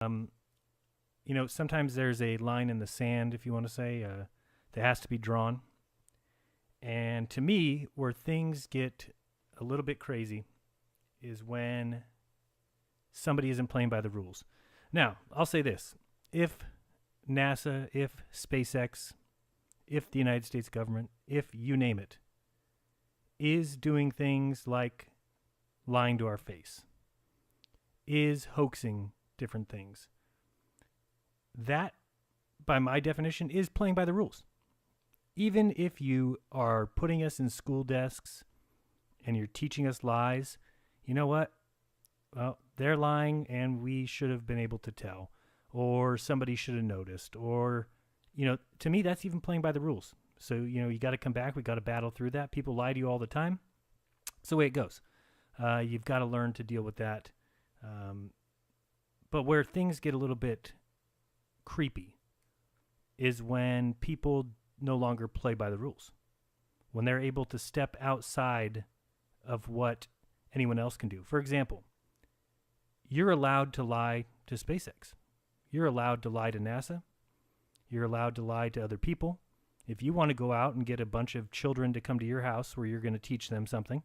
Um, sometimes there's a line in the sand, if you want to say, that has to be drawn. And to me, where things get a little bit crazy is when somebody isn't playing by the rules. Now, I'll say this. If NASA, if SpaceX, if the United States government, if you name it, is doing things like lying to our face, is hoaxing different things, that, by my definition, is playing by the rules. Even if you are putting us in school desks and you're teaching us lies, you know what? Well, they're lying and we should have been able to tell, or somebody should have noticed, or, to me, that's even playing by the rules. So, you got to come back. We got to battle through that. People lie to you all the time. It's the way it goes. You've got to learn to deal with that. But where things get a little bit creepy is when people no longer play by the rules. When they're able to step outside of what anyone else can do. For example, you're allowed to lie to SpaceX. You're allowed to lie to NASA. You're allowed to lie to other people. If you want to go out and get a bunch of children to come to your house where you're going to teach them something,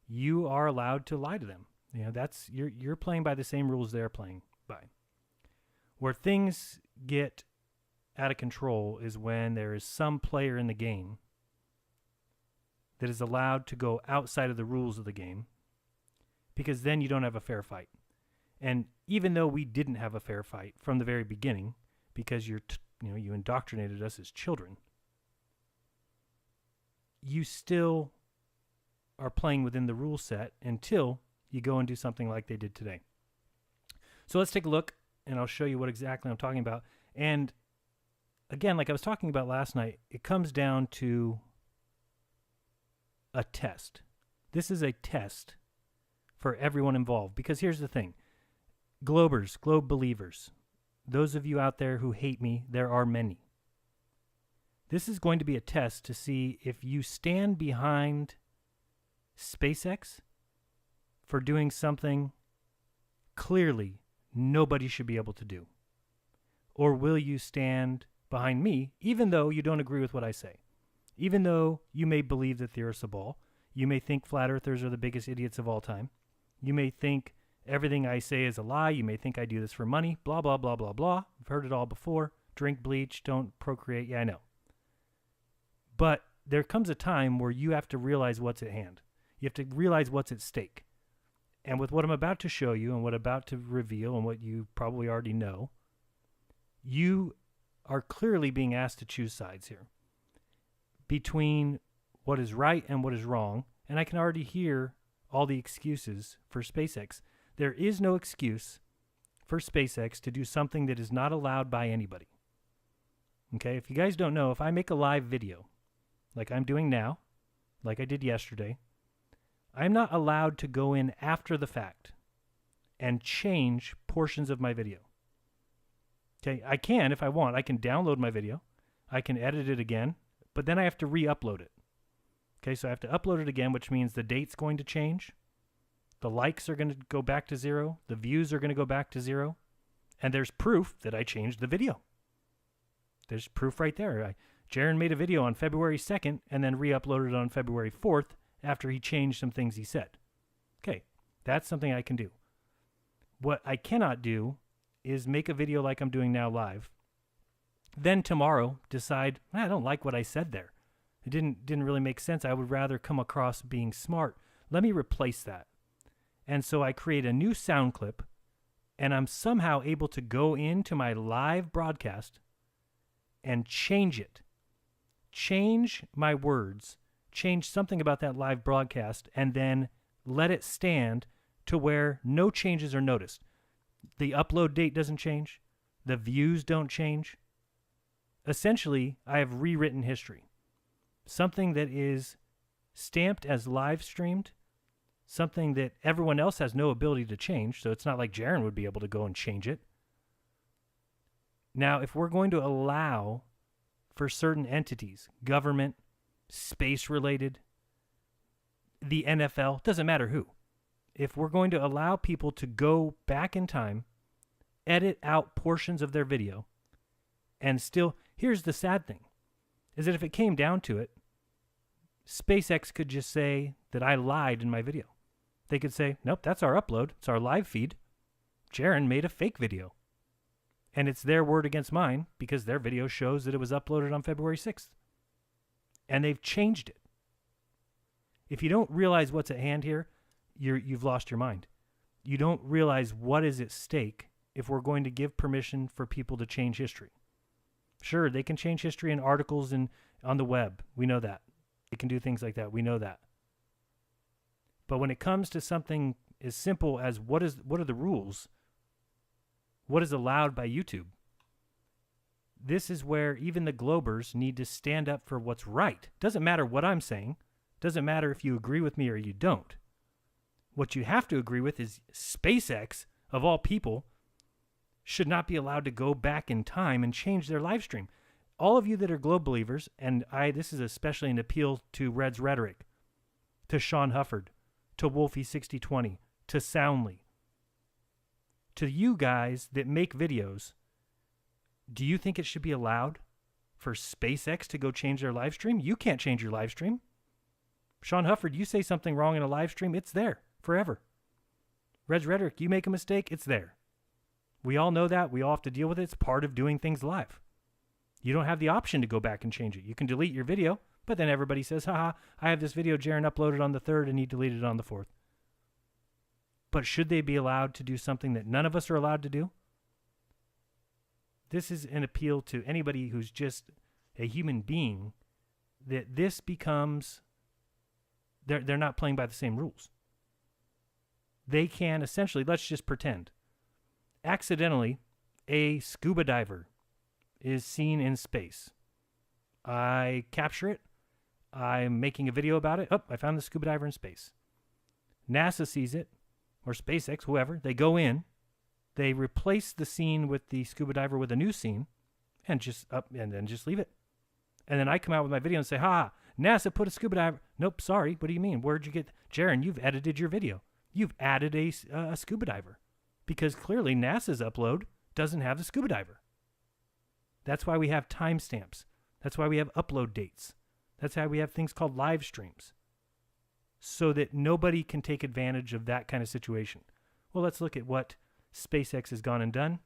you are allowed to lie to them. That's you're playing by the same rules they're playing by. Where things get out of control is when there is some player in the game that is allowed to go outside of the rules of the game, because then you don't have a fair fight. And even though we didn't have a fair fight from the very beginning, because you indoctrinated us as children, you still are playing within the rule set until you go and do something like they did today. So let's take a look, and I'll show you what exactly I'm talking about. And again, like I was talking about last night, it comes down to a test. This is a test for everyone involved, because here's the thing. Globers, globe believers, those of you out there who hate me, there are many. This is going to be a test to see if you stand behind SpaceX for doing something clearly nobody should be able to do. Or will you stand behind me, even though you don't agree with what I say? Even though you may believe that the Earth's a ball, you may think flat earthers are the biggest idiots of all time, you may think everything I say is a lie, you may think I do this for money, blah, blah, blah, blah, blah. I've heard it all before. Drink bleach, don't procreate. Yeah, I know. But there comes a time where you have to realize what's at hand. You have to realize what's at stake. And with what I'm about to show you and what I'm about to reveal and what you probably already know, you are clearly being asked to choose sides here between what is right and what is wrong. And I can already hear all the excuses for SpaceX. There is no excuse for SpaceX to do something that is not allowed by anybody. Okay, if you guys don't know, if I make a live video, like I'm doing now, like I did yesterday, I'm not allowed to go in after the fact and change portions of my video. Okay, I can if I want. I can download my video. I can edit it again, but then I have to re-upload it. Okay, so I have to upload it again, which means the date's going to change. The likes are going to go back to 0. The views are going to go back to 0. And there's proof that I changed the video. There's proof right there. Jaron made a video on February 2nd and then re-uploaded it on February 4th after he changed some things he said. Okay, that's something I can do. What I cannot do is make a video like I'm doing now live, then tomorrow decide, I don't like what I said there. It didn't really make sense. I would rather come across being smart. Let me replace that. And so I create a new sound clip, and I'm somehow able to go into my live broadcast and change it. Change my words, change something about that live broadcast, and then let it stand to where no changes are noticed. The upload date doesn't change. The views don't change. Essentially, I have rewritten history. Something that is stamped as live streamed, something that everyone else has no ability to change, so it's not like Jaron would be able to go and change it. Now, if we're going to allow for certain entities, government, space-related, the NFL, doesn't matter who, if we're going to allow people to go back in time edit out portions of their video, and still, here's the sad thing, is that if it came down to it, SpaceX could just say that I lied in my video. They could say, nope, that's our upload. It's our live feed. Jaron made a fake video. And it's their word against mine because their video shows that it was uploaded on February 6th. And they've changed it. If you don't realize what's at hand here, you've lost your mind. You don't realize what is at stake if we're going to give permission for people to change history. Sure, they can change history in articles and on the web. We know that. They can do things like that. We know that. But when it comes to something as simple as what are the rules, what is allowed by YouTube, this is where even the Globers need to stand up for what's right. Doesn't matter what I'm saying. Doesn't matter if you agree with me or you don't. What you have to agree with is SpaceX, of all people, should not be allowed to go back in time and change their live stream. All of you that are Globe believers, and this is especially an appeal to Red's Rhetoric, to Sean Hufford, to Wolfie6020, to Soundly, to you guys that make videos, do you think it should be allowed for SpaceX to go change their live stream? You can't change your live stream. Sean Hufford, you say something wrong in a live stream, it's there forever. Red's Rhetoric, you make a mistake, it's there. We all know that. We all have to deal with it. It's part of doing things live. You don't have the option to go back and change it. You can delete your video, but then everybody says, haha, I have this video Jaron uploaded on the 3rd and he deleted it on the 4th. But should they be allowed to do something that none of us are allowed to do? This is an appeal to anybody who's just a human being, that this becomes, they're not playing by the same rules. They can essentially, let's just pretend, accidentally, a scuba diver is seen in space. I capture it. I'm making a video about it. Oh, I found the scuba diver in space. NASA sees it, or SpaceX, whoever. They go in. They replace the scene with the scuba diver with a new scene, and then just leave it. And then I come out with my video and say, ha, NASA put a scuba diver. Nope, sorry. What do you mean? Where'd you get? Jaron, you've edited your video. You've added a scuba diver. Because clearly NASA's upload doesn't have the scuba diver. That's why we have timestamps. That's why we have upload dates. That's why we have things called live streams. So that nobody can take advantage of that kind of situation. Well, let's look at what SpaceX has gone and done,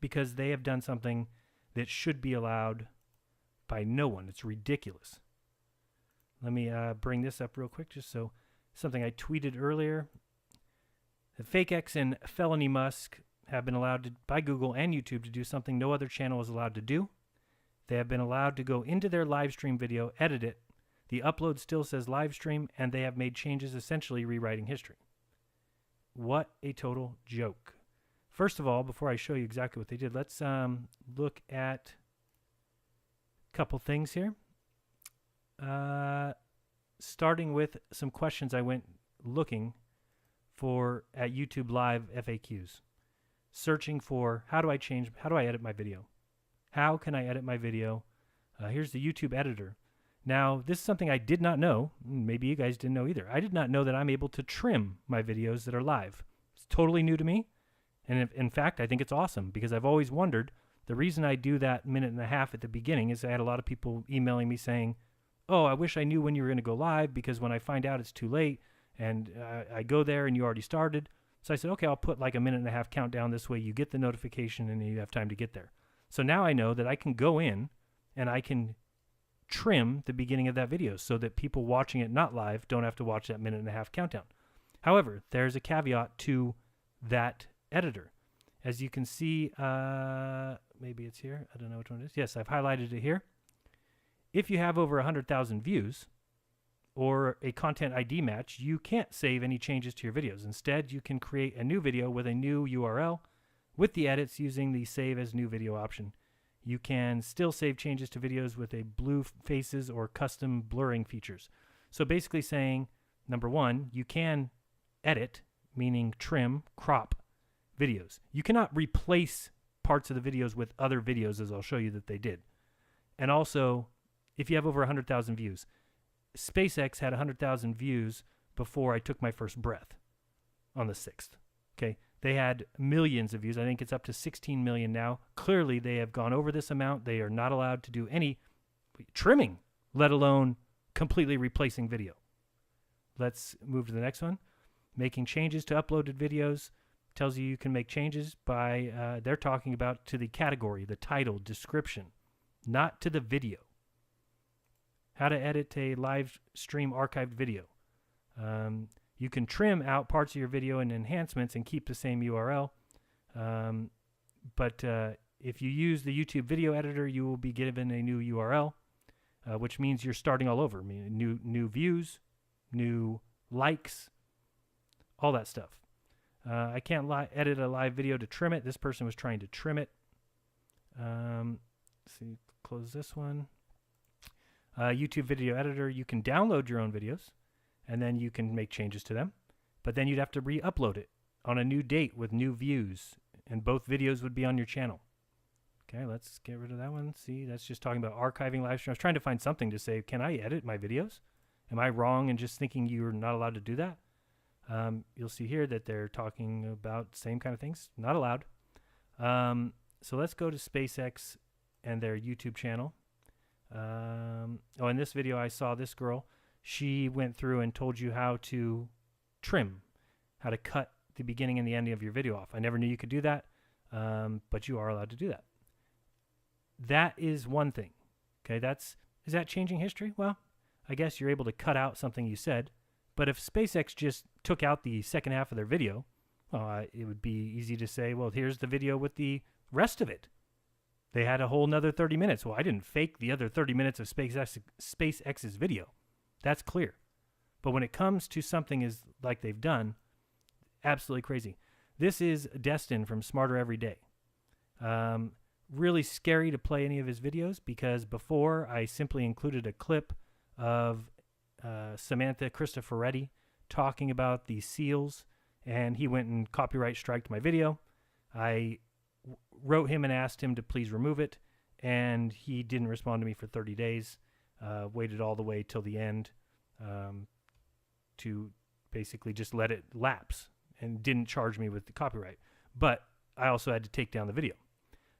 because they have done something that should be allowed by no one. It's ridiculous. Let me bring this up real quick, just so something I tweeted earlier. The FakeX and Felony Musk have been allowed by Google and YouTube to do something no other channel is allowed to do. They have been allowed to go into their live stream video, edit it. The upload still says live stream, and they have made changes, essentially rewriting history. What a total joke. First of all, before I show you exactly what they did, let's look at a couple things here. Starting with some questions I went looking for at YouTube Live FAQs. Searching for how do I edit my video? How can I edit my video? Here's the YouTube editor. Now, this is something I did not know. Maybe you guys didn't know either. I did not know that I'm able to trim my videos that are live. It's totally new to me. And in fact, I think it's awesome because I've always wondered, the reason I do that minute and a half at the beginning is I had a lot of people emailing me saying, oh, I wish I knew when you were going to go live because when I find out it's too late and I go there and you already started. So I said, okay, I'll put like a minute and a half countdown. This way you get the notification and you have time to get there. So now I know that I can go in and I can trim the beginning of that video so that people watching it not live don't have to watch that minute and a half countdown. However, there's a caveat to that editor. As you can see, maybe it's here. I don't know which one it is. Yes, I've highlighted it here. If you have over 100,000 views or a content ID match, you can't save any changes to your videos. Instead, you can create a new video with a new URL with the edits using the Save as New Video option. You can still save changes to videos with a blue faces or custom blurring features. So basically saying, number one, you can edit, meaning trim, crop videos. You cannot replace parts of the videos with other videos, as I'll show you that they did. And also, if you have over 100,000 views, SpaceX had 100,000 views before I took my first breath on the 6th. Okay, They had millions of views. I think it's up to 16 million now. Clearly, they have gone over this amount. They are not allowed to do any trimming, let alone completely replacing video. Let's move to the next one. Making changes to uploaded videos. Tells you can make changes by, they're talking about to the category, the title, description, not to the video. How to edit a live stream archived video. You can trim out parts of your video and enhancements and keep the same URL. But if you use the YouTube video editor, you will be given a new URL, which means you're starting all over. I mean, new views, new likes, all that stuff. I can't edit a live video to trim it. This person was trying to trim it. Let's see, close this one. YouTube video editor, you can download your own videos, and then you can make changes to them. But then you'd have to re-upload it on a new date with new views, and both videos would be on your channel. Okay, let's get rid of that one. See, that's just talking about archiving live stream. I was trying to find something to say, can I edit my videos? Am I wrong in just thinking you're not allowed to do that? You'll see here that they're talking about same kind of things. Not allowed. So let's go to SpaceX and their YouTube channel. In this video I saw this girl. She went through and told you how to trim, how to cut the beginning and the ending of your video off. I never knew you could do that, but you are allowed to do that. That is one thing. Okay, is that changing history? Well, I guess you're able to cut out something you said. But if SpaceX just took out the second half of their video, well, it would be easy to say, well, here's the video with the rest of it. They had a whole nother 30 minutes. Well, I didn't fake the other 30 minutes of SpaceX's video. That's clear. But when it comes to something as like they've done, absolutely crazy. This is Destin from Smarter Every Day. Really scary to play any of his videos because before I simply included a clip of Samantha Cristoforetti talking about the seals, and he went and copyright striked my video. I wrote him and asked him to please remove it, and he didn't respond to me for 30 days. Waited all the way till the end to basically just let it lapse and didn't charge me with the copyright. But I also had to take down the video.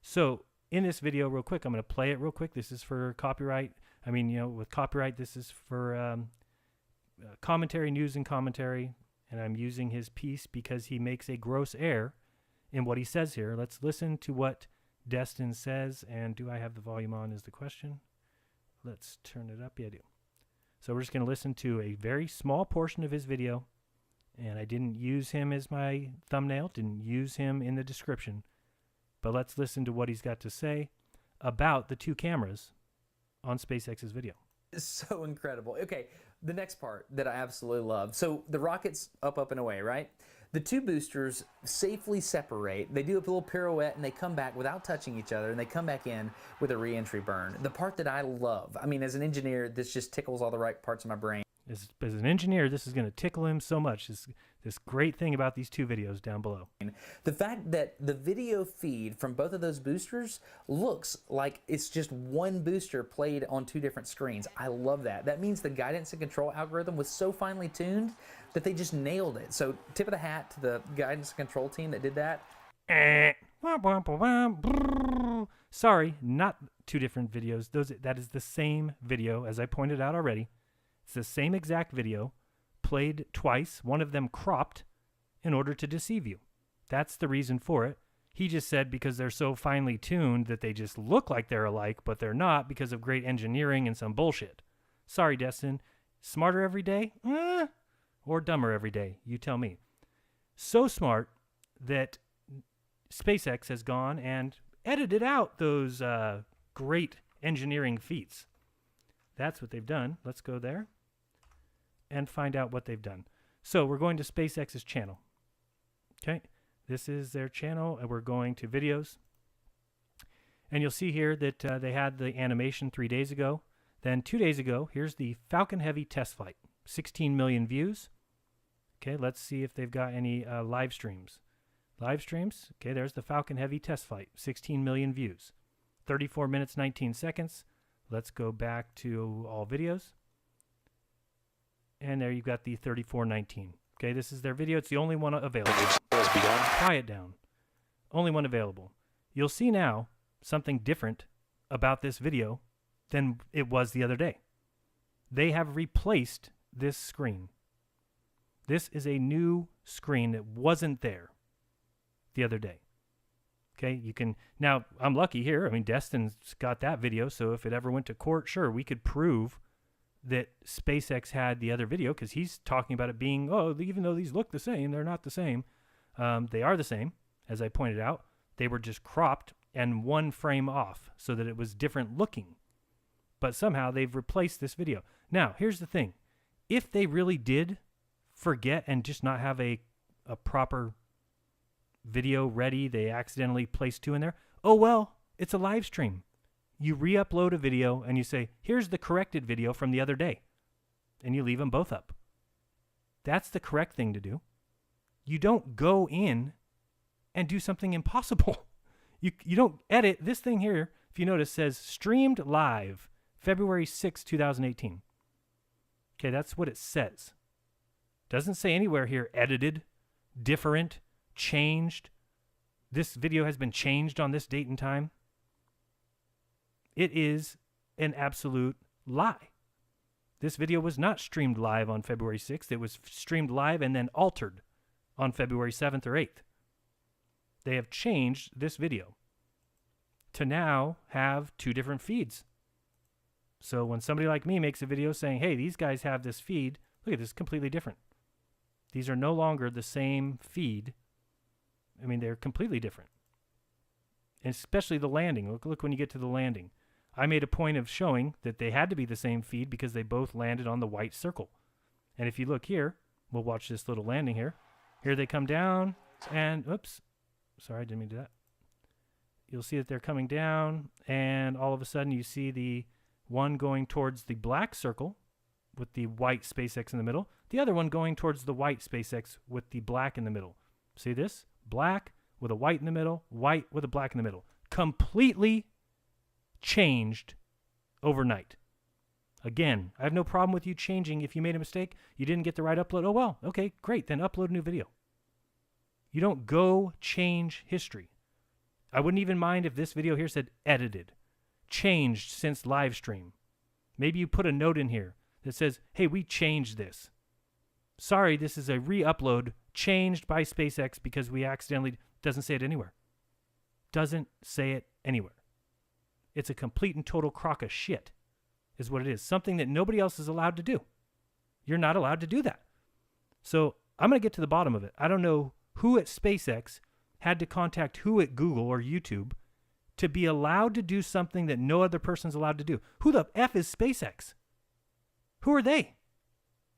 So in this video, real quick, I'm going to play it real quick. This is for copyright. I mean, with copyright, this is for commentary, news and commentary, and I'm using his piece because he makes a gross error in what he says here. Let's listen to what Destin says, and do I have the volume on is the question. Let's turn it up. Yeah, I do. So we're just going to listen to a very small portion of his video, and I didn't use him as my thumbnail, didn't use him in the description, but let's listen to what he's got to say about the two cameras on SpaceX's video. It's so incredible. Okay, the next part that I absolutely love. So the rocket's up and away, right? The two boosters safely separate. They do a little pirouette and they come back without touching each other, and they come back in with a re-entry burn. The part that I love, I mean, as an engineer, this just tickles all the right parts of my brain. As an engineer, this is going to tickle him so much. This great thing about these two videos down below. The fact that the video feed from both of those boosters looks like it's just one booster played on two different screens. I love that. That means the guidance and control algorithm was so finely tuned that they just nailed it. So tip of the hat to the guidance and control team that did that. Sorry, not two different videos. That is the same video, as I pointed out already. It's the same exact video, played twice, one of them cropped in order to deceive you. That's the reason for it. He just said because they're so finely tuned that they just look like they're alike, but they're not because of great engineering and some bullshit. Sorry, Destin. Smarter every day? Or dumber every day? You tell me. So smart that SpaceX has gone and edited out those great engineering feats. That's what they've done. Let's go there and find out what they've done. So we're going to SpaceX's channel. Okay, this is their channel, and we're going to videos. And you'll see here that they had the animation 3 days ago. Then 2 days ago, here's the Falcon Heavy test flight. 16 million views. Okay, let's see if they've got any live streams. Live streams, okay, there's the Falcon Heavy test flight. 16 million views. 34 minutes, 19 seconds. Let's go back to all videos. And there you've got the 3419. Okay, this is their video. It's the only one available. Quiet down. Only one available. You'll see now something different about this video than it was the other day. They have replaced this screen. This is a new screen that wasn't there the other day. Okay, you can, now I'm lucky here. I mean, Destin's got that video, so if it ever went to court, sure, we could prove that SpaceX had the other video, because he's talking about it being, oh, even though these look the same, they're not the same. They are the same, as I pointed out. They were just cropped and one frame off so that it was different looking. But somehow they've replaced this video. Now, here's the thing. If they really did forget and just not have a proper video ready, they accidentally placed 2 in there, oh well, it's a live stream. You re-upload a video and you say, here's the corrected video from the other day. And you leave them both up. That's the correct thing to do. You don't go in and do something impossible. You don't edit. This thing here, if you notice, says streamed live February 6, 2018. Okay, that's what it says. Doesn't say anywhere here edited, different, changed. This video has been changed on this date and time. It is an absolute lie. This video was not streamed live on February 6th. It was streamed live and then altered on February 7th or 8th. They have changed this video to now have 2 different feeds. So when somebody like me makes a video saying, hey, these guys have this feed, look at this, completely different. These are no longer the same feed. I mean, they're completely different. And especially the landing. Look when you get to the landing. I made a point of showing that they had to be the same feed because they both landed on the white circle. And if you look here, we'll watch this little landing here. Here they come down and, oops, sorry, I didn't mean to do that. You'll see that they're coming down and all of a sudden you see the one going towards the black circle with the white SpaceX in the middle. The other one going towards the white SpaceX with the black in the middle. See this? Black with a white in the middle, white with a black in the middle. Completely changed overnight. Again, I have no problem with you changing. If you made a mistake, you didn't get the right upload. Oh, well, okay, great. Then upload a new video. You don't go change history. I wouldn't even mind if this video here said edited, changed since live stream. Maybe you put a note in here that says, hey, we changed this. Sorry, this is a re-upload changed by SpaceX because we accidentally, doesn't say it anywhere. Doesn't say it anywhere. It's a complete and total crock of shit, is what it is. Something that nobody else is allowed to do. You're not allowed to do that. So I'm going to get to the bottom of it. I don't know who at SpaceX had to contact who at Google or YouTube to be allowed to do something that no other person's allowed to do. Who the F is SpaceX? Who are they?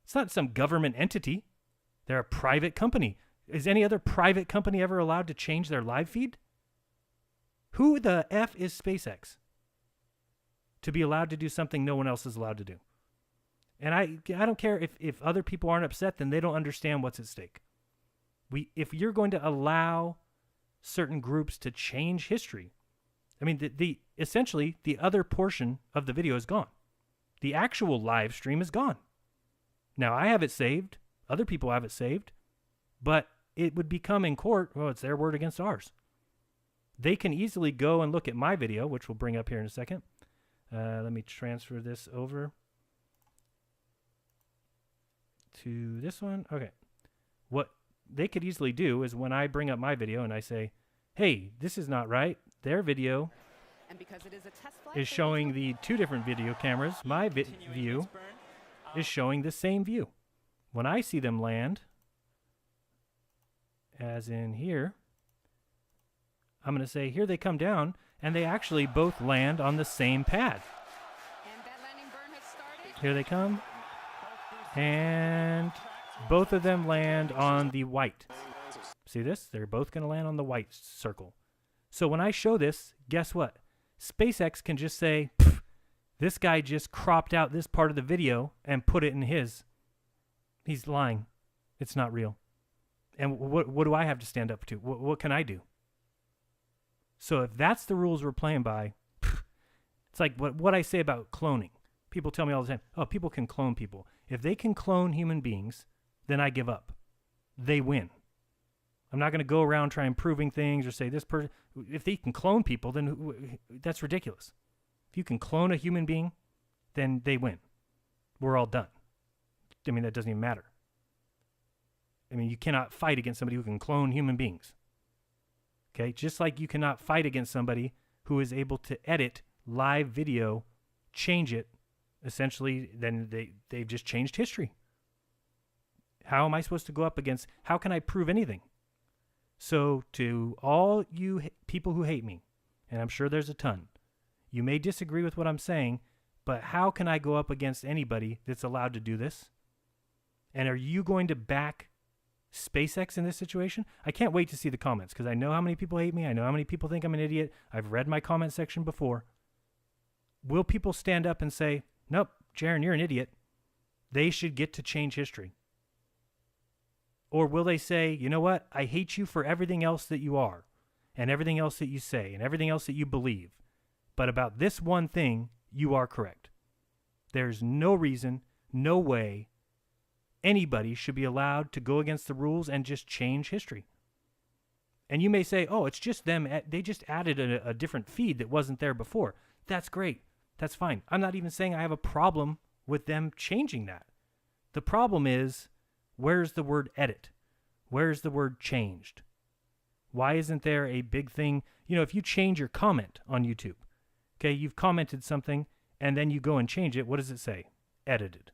It's not some government entity. They're a private company. Is any other private company ever allowed to change their live feed? Who the F is SpaceX to be allowed to do something no one else is allowed to do? And I don't care if other people aren't upset, then they don't understand what's at stake. If you're going to allow certain groups to change history, I mean, essentially the other portion of the video is gone. The actual live stream is gone. Now, I have it saved. Other people have it saved. But it would become in court, well, it's their word against ours. They can easily go and look at my video, which we'll bring up here in a second. Let me transfer this over to this one. Okay. What they could easily do is when I bring up my video and I say, hey, this is not right. Their video is showing the 2 different video cameras. My view is showing the same view. When I see them land, as in here, I'm going to say, here they come down, and they actually both land on the same pad. Here they come, and both of them land on the white. See this? They're both going to land on the white circle. So when I show this, guess what? SpaceX can just say, this guy just cropped out this part of the video and put it in his. He's lying. It's not real. And what do I have to stand up to? What can I do? So if that's the rules we're playing by, it's like what I say about cloning. People tell me all the time, oh, people can clone people. If they can clone human beings, then I give up. they win. I'm not going to go around trying proving things or say this person. If they can clone people, then that's ridiculous. If you can clone a human being, then they win. We're all done. I mean, that doesn't even matter. I mean, you cannot fight against somebody who can clone human beings. Okay? Just like you cannot fight against somebody who is able to edit live video, change it, essentially, then they've just changed history. How am I supposed to go up against, how can I prove anything? So to all you people who hate me, and I'm sure there's a ton, you may disagree with what I'm saying, but how can I go up against anybody that's allowed to do this? And are you going to back SpaceX in this situation? I can't wait to see the comments because I know how many people hate me. I know how many people think I'm an idiot. I've read my comment section before. Will people stand up and say, nope, Jaron, you're an idiot. They should get to change history? Or will they say, you know what? I hate you for everything else that you are and everything else that you say and everything else that you believe. But about this one thing, you are correct. There's no reason, no way anybody should be allowed to go against the rules and just change history. And you may say, oh, it's just them. They just added a different feed that wasn't there before. That's great. That's fine. I'm not even saying I have a problem with them changing that. The problem is, where's the word edit? Where's the word changed? Why isn't there a big thing? You know, if you change your comment on YouTube, okay, you've commented something, and then you go and change it, what does it say? Edited.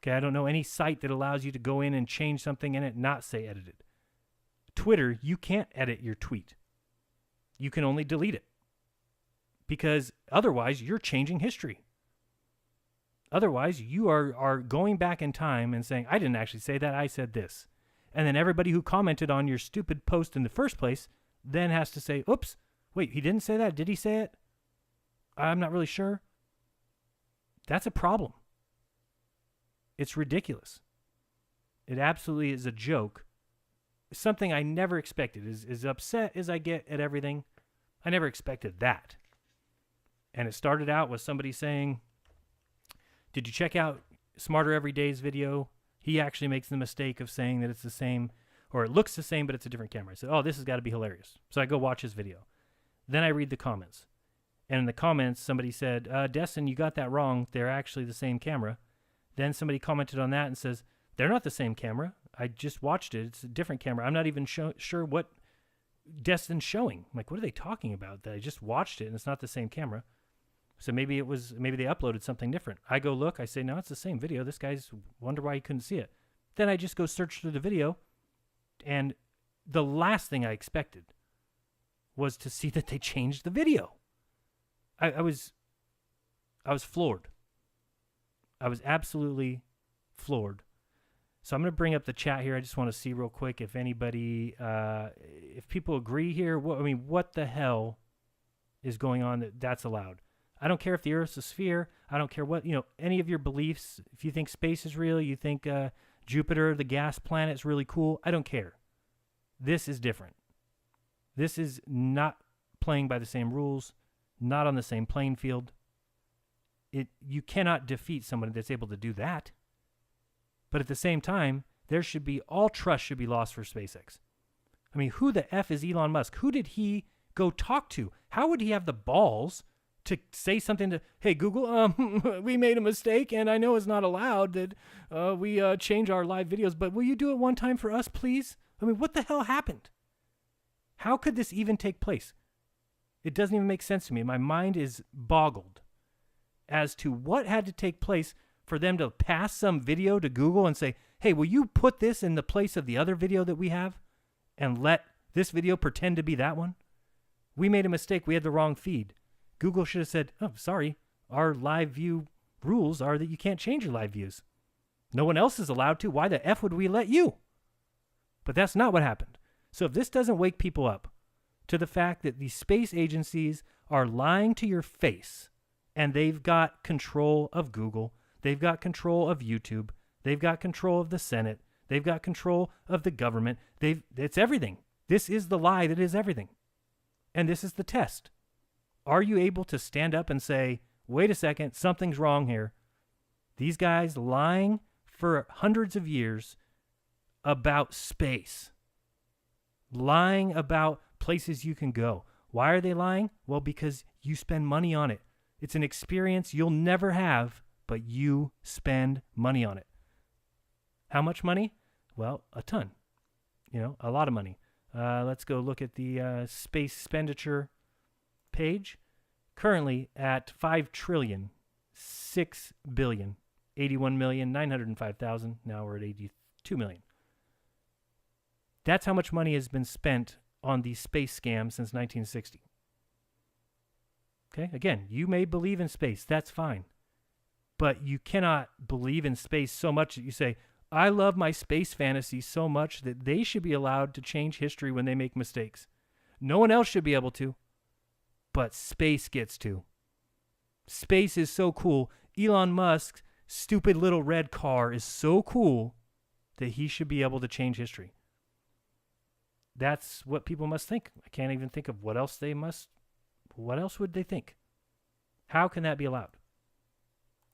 Okay, I don't know any site that allows you to go in and change something and it not say edited. Twitter, you can't edit your tweet. You can only delete it. Because otherwise, you're changing history. Otherwise, you are going back in time and saying, I didn't actually say that, I said this. And then everybody who commented on your stupid post in the first place then has to say, oops, wait, he didn't say that? Did he say it? I'm not really sure. That's a problem. It's ridiculous. It absolutely is a joke. Something I never expected. As upset as I get at everything, I never expected that. And it started out with somebody saying, did you check out Smarter Every Day's video? He actually makes the mistake of saying that it's the same, or it looks the same, but it's a different camera. I said, oh, this has got to be hilarious. So I go watch his video. Then I read the comments. And in the comments, somebody said, Destin, you got that wrong. They're actually the same camera. Then somebody commented on that and says, they're not the same camera. I just watched it. It's a different camera. I'm not even sure what Destin's showing. I'm like, what are they talking about? That I just watched it and it's not the same camera. So maybe they uploaded something different. I go look. I say, no, it's the same video. This guy's wonder why he couldn't see it. Then I just go search through the video. And the last thing I expected was to see that they changed the video. I was floored. I was absolutely floored. So I'm going to bring up the chat here. I just want to see real quick if anybody, if people agree here. What the hell is going on that's allowed? I don't care if the Earth's a sphere. I don't care what, any of your beliefs. If you think space is real, you think Jupiter, the gas planet, is really cool. I don't care. This is different. This is not playing by the same rules, not on the same playing field. You cannot defeat somebody that's able to do that. But at the same time, all trust should be lost for SpaceX. I mean, who the F is Elon Musk? Who did he go talk to? How would he have the balls to say something to, hey, Google, we made a mistake, and I know it's not allowed that we change our live videos, but will you do it one time for us, please? I mean, what the hell happened? How could this even take place? It doesn't even make sense to me. My mind is boggled as to what had to take place for them to pass some video to Google and say, hey, will you put this in the place of the other video that we have and let this video pretend to be that one? We made a mistake. We had the wrong feed. Google should have said, oh, sorry, our live view rules are that you can't change your live views. No one else is allowed to. Why the F would we let you? But that's not what happened. So if this doesn't wake people up to the fact that these space agencies are lying to your face and they've got control of Google, they've got control of YouTube, they've got control of the Senate, they've got control of the government, it's everything. This is the lie that is everything. And this is the test. Are you able to stand up and say, wait a second, something's wrong here? These guys lying for hundreds of years about space. Lying about places you can go. Why are they lying? Well, because you spend money on it. It's an experience you'll never have, but you spend money on it. How much money? Well, a ton. A lot of money. Let's go look at the space expenditure page. Currently at 5 trillion, 6 billion, 81,905,000. Now we're at 82 million. That's how much money has been spent on the space scam since 1960. Okay, again, you may believe in space. That's fine. But you cannot believe in space so much that you say, I love my space fantasy so much that they should be allowed to change history when they make mistakes. No one else should be able to, but space gets to. Space is so cool. Elon Musk's stupid little red car is so cool that he should be able to change history. That's what people must think. I can't even think of what else would they think? How can that be allowed?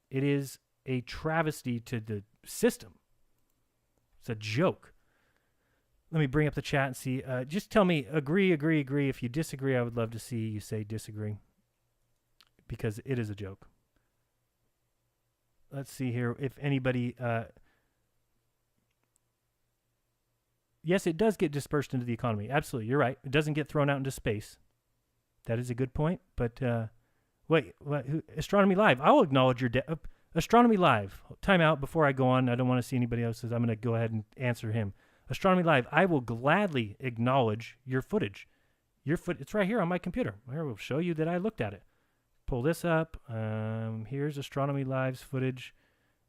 It is a travesty to the system. It's a joke. Let me bring up the chat and see. Just tell me, agree. If you disagree, I would love to see you say disagree. Because it is a joke. Let's see here if anybody... yes, it does get dispersed into the economy. Absolutely, you're right. It doesn't get thrown out into space. That is a good point. But wait, Astronomy Live. I will acknowledge your... Astronomy Live. Time out before I go on. I don't want to see anybody else's. I'm going to go ahead and answer him. Astronomy Live. I will gladly acknowledge your footage. It's right here on my computer. I will show you that I looked at it. Pull this up. Here's Astronomy Live's footage.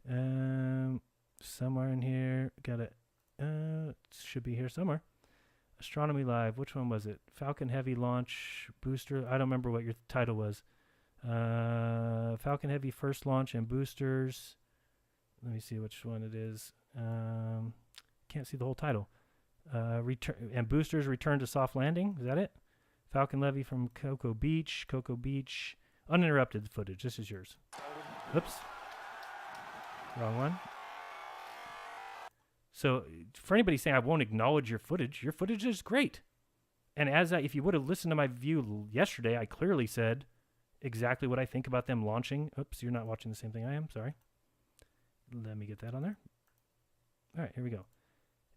Somewhere in here. Got it. It should be here somewhere. Astronomy Live. Which one was it? Falcon Heavy launch booster. I don't remember what your title was. Falcon Heavy first launch and boosters. Let me see which one it is. Can't see the whole title. Return and boosters return to soft landing. Is that it? Falcon Heavy from Cocoa Beach. Uninterrupted footage. This is yours. Oops. Wrong one. So for anybody saying I won't acknowledge your footage is great. And if you would have listened to my view yesterday, I clearly said exactly what I think about them launching. Oops, you're not watching the same thing I am. Sorry. Let me get that on there. All right, here we go.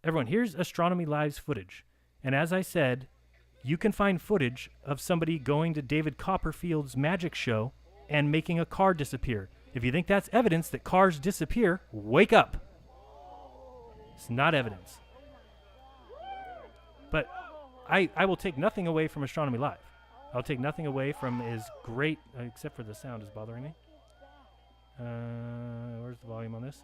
Everyone, here's Astronomy Live's footage. And as I said, you can find footage of somebody going to David Copperfield's magic show and making a car disappear. If you think that's evidence that cars disappear, wake up. It's not evidence. But I will take nothing away from Astronomy Live. I'll take nothing away from his great, except for the sound is bothering me. Where's the volume on this?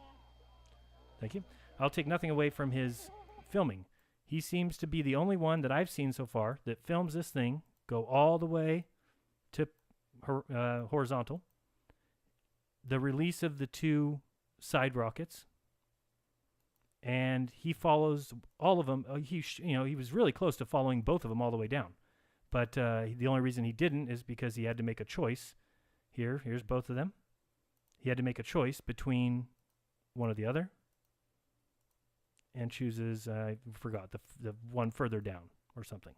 Thank you. I'll take nothing away from his filming. He seems to be the only one that I've seen so far that films this thing go all the way to horizontal. The release of the 2 side rockets. And he follows all of them. He was really close to following both of them all the way down. But the only reason he didn't is because he had to make a choice. Here's both of them. He had to make a choice between one or the other. And chooses, I forgot, the one further down or something.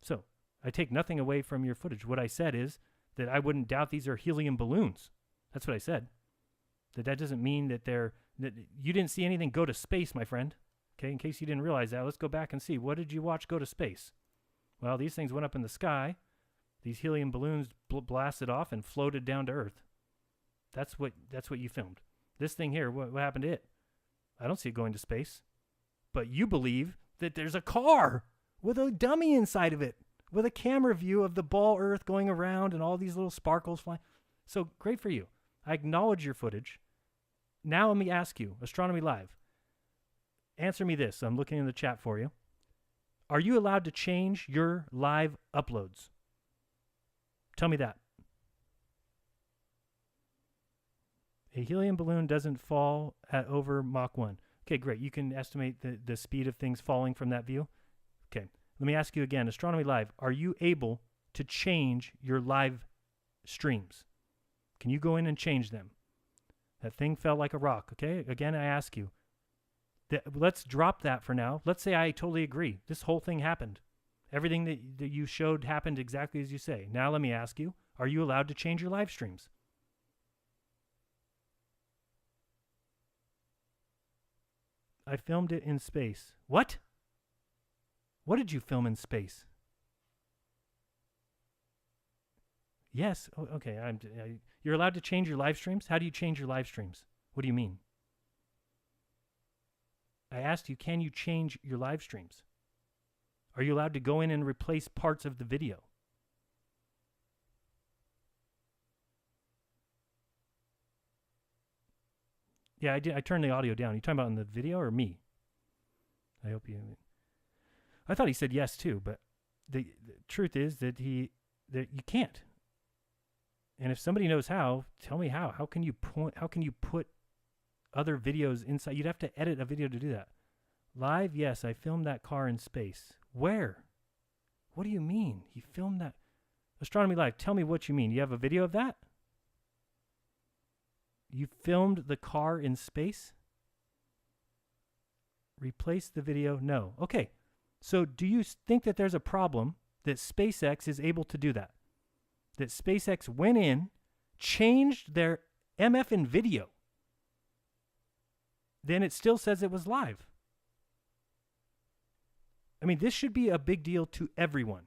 So, I take nothing away from your footage. What I said is that I wouldn't doubt these are helium balloons. That's what I said. That doesn't mean that you didn't see anything go to space, my friend. Okay, in case you didn't realize that, let's go back and see. What did you watch go to space? Well, these things went up in the sky. These helium balloons blasted off and floated down to Earth. That's what you filmed. This thing here, what happened to it? I don't see it going to space. But you believe that there's a car with a dummy inside of it, with a camera view of the ball Earth going around and all these little sparkles flying. So great for you. I acknowledge your footage. Now let me ask you, Astronomy Live, answer me this. I'm looking in the chat for you. Are you allowed to change your live uploads? Tell me that. A helium balloon doesn't fall at over Mach 1. Okay, great. You can estimate the speed of things falling from that view. Okay, let me ask you again. Astronomy Live, are you able to change your live streams? Can you go in and change them? That thing fell like a rock, okay? Again, I ask you. Let's drop that for now. Let's say I totally agree. This whole thing happened. Everything that you showed happened exactly as you say. Now let me ask you, are you allowed to change your live streams? I filmed it in space. What? What did you film in space? Yes. Oh, okay. You're allowed to change your live streams? How do you change your live streams? What do you mean? I asked you, can you change your live streams? Are you allowed to go in and replace parts of the video? Yeah, I did. I turned the audio down. You talking about in the video or me? I hope you. I thought he said yes too, but the truth is that you can't. And if somebody knows how, tell me how. How can you put other videos inside? You'd have to edit a video to do that. Live, yes, I filmed that car in space. Where? What do you mean? He filmed that? Astronomy Live, tell me what you mean. You have a video of that? You filmed the car in space? Replace the video? No. Okay. So do you think that there's a problem that SpaceX is able to do that? That SpaceX went in, changed their MF in video. Then it still says it was live. I mean, this should be a big deal to everyone.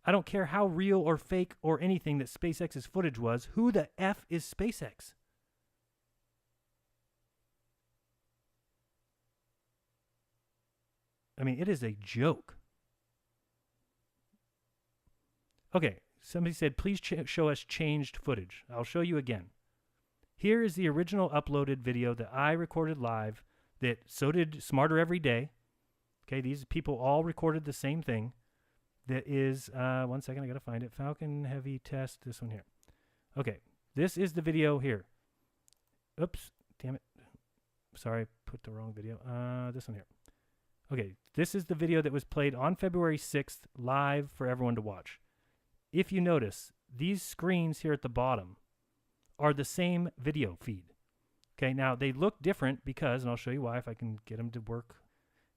I don't care how real or fake or anything that SpaceX's footage was. Who the F is SpaceX? I mean, it is a joke. Okay, somebody said, please show us changed footage. I'll show you again. Here is the original uploaded video that I recorded live that so did Smarter Every Day. Okay, these people all recorded the same thing. That is, one second, I got to find it. Falcon Heavy Test, this one here. Okay, this is the video here. Oops, damn it. Sorry, put the wrong video. This one here. Okay, this is the video that was played on February 6th live for everyone to watch. If you notice, these screens here at the bottom are the same video feed. Okay, now they look different because, and I'll show you why if I can get them to work.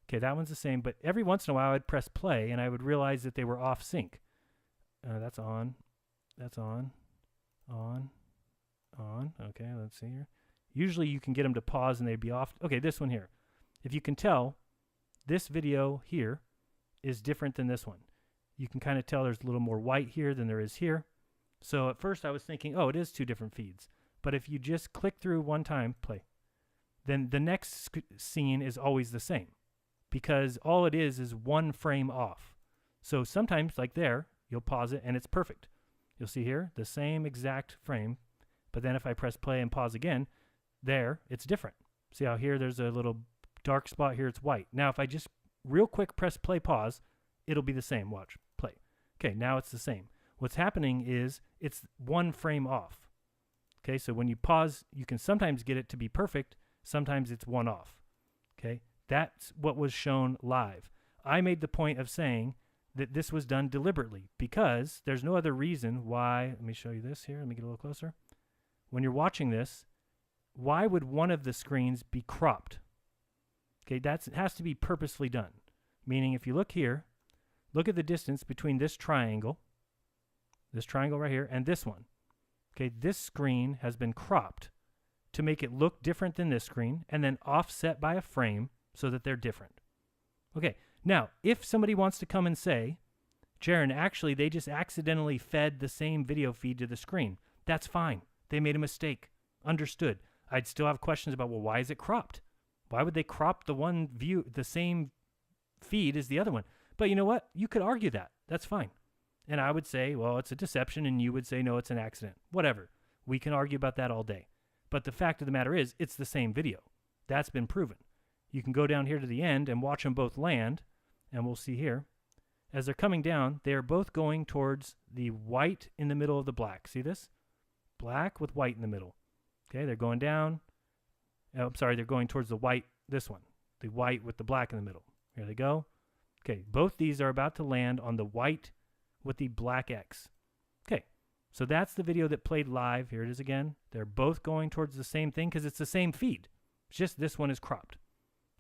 Okay, that one's the same, but every once in a while I'd press play and I would realize that they were off sync. That's on. That's on. On. On. Okay, let's see here. Usually you can get them to pause and they'd be off. Okay, this one here. If you can tell, this video here is different than this one. You can kind of tell there's a little more white here than there is here. So at first I was thinking, oh, it is two different feeds. But if you just click through one time, play, then the next scene is always the same because all it is one frame off. So sometimes, like there, you'll pause it and it's perfect. You'll see here the same exact frame, but then if I press play and pause again, there, it's different. See how here there's a little dark spot, here it's white. Now if I just real quick press play, pause, it'll be the same. Watch, play. Okay, now it's the same. What's happening is it's one frame off. Okay, so when you pause, you can sometimes get it to be perfect, sometimes it's one off. Okay, that's what was shown live. I made the point of saying that this was done deliberately because there's no other reason why. Let me show you this here. Let me get a little closer. When you're watching this, why would one of the screens be cropped? Okay, it has to be purposely done. Meaning if you look here, look at the distance between this triangle right here, and this one. Okay, this screen has been cropped to make it look different than this screen and then offset by a frame so that they're different. Okay, now, if somebody wants to come and say, Jaron, actually, they just accidentally fed the same video feed to the screen, that's fine. They made a mistake. Understood. I'd still have questions about, well, why is it cropped? Why would they crop the one view, the same feed as the other one? But you know what? You could argue that. That's fine. And I would say, well, it's a deception, and you would say, no, it's an accident. Whatever. We can argue about that all day. But the fact of the matter is, it's the same video. That's been proven. You can go down here to the end and watch them both land, and we'll see here. As they're coming down, they are both going towards the white in the middle of the black. See this? Black with white in the middle. Okay, they're going down. Oh, I'm sorry, they're going towards the white, this one. The white with the black in the middle. Here they go. Okay, both these are about to land on the white with the black X. Okay, so that's the video that played live. Here it is again. They're both going towards the same thing because it's the same feed. It's just this one is cropped.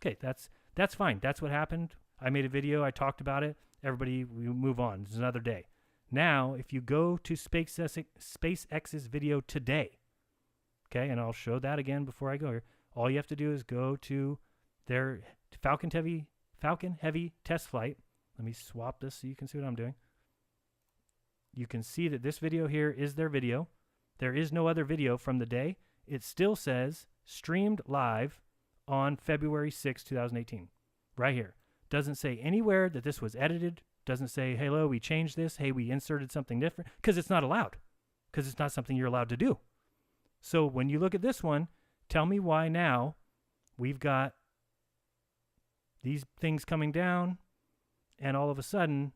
Okay, that's fine. That's what happened. I made a video. I talked about it. Everybody, we move on. It's another day. Now, if you go to SpaceX's video today, okay, and I'll show that again before I go here. All you have to do is go to their Falcon Heavy test flight. Let me swap this so you can see what I'm doing. You can see that this video here is their video. There is no other video from the day. It still says streamed live on February 6, 2018. Right here. Doesn't say anywhere that this was edited. Doesn't say, hello, we changed this. Hey, we inserted something different. Because it's not allowed. Because it's not something you're allowed to do. So when you look at this one, tell me why now we've got these things coming down and all of a sudden,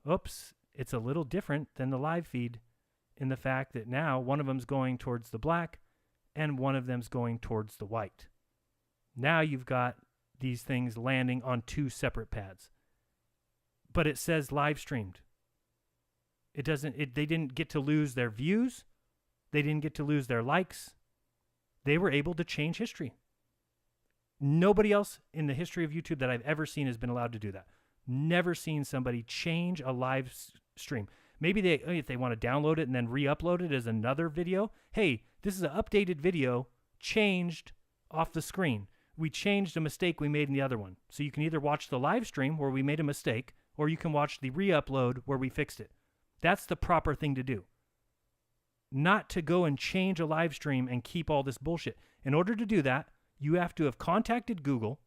oops, it's a little different than the live feed in the fact that now one of them's going towards the black and one of them's going towards the white. Now you've got these things landing on two separate pads. But it says live streamed. They didn't get to lose their views. They didn't get to lose their likes. They were able to change history. Nobody else in the history of YouTube that I've ever seen has been allowed to do that. Never seen somebody change a live stream. Maybe if they want to download it and then re-upload it as another video. Hey, this is an updated video changed off the screen. We changed a mistake we made in the other one. So you can either watch the live stream where we made a mistake, or you can watch the re-upload where we fixed it. That's the proper thing to do. Not to go and change a live stream and keep all this bullshit. In order to do that, you have to have contacted Google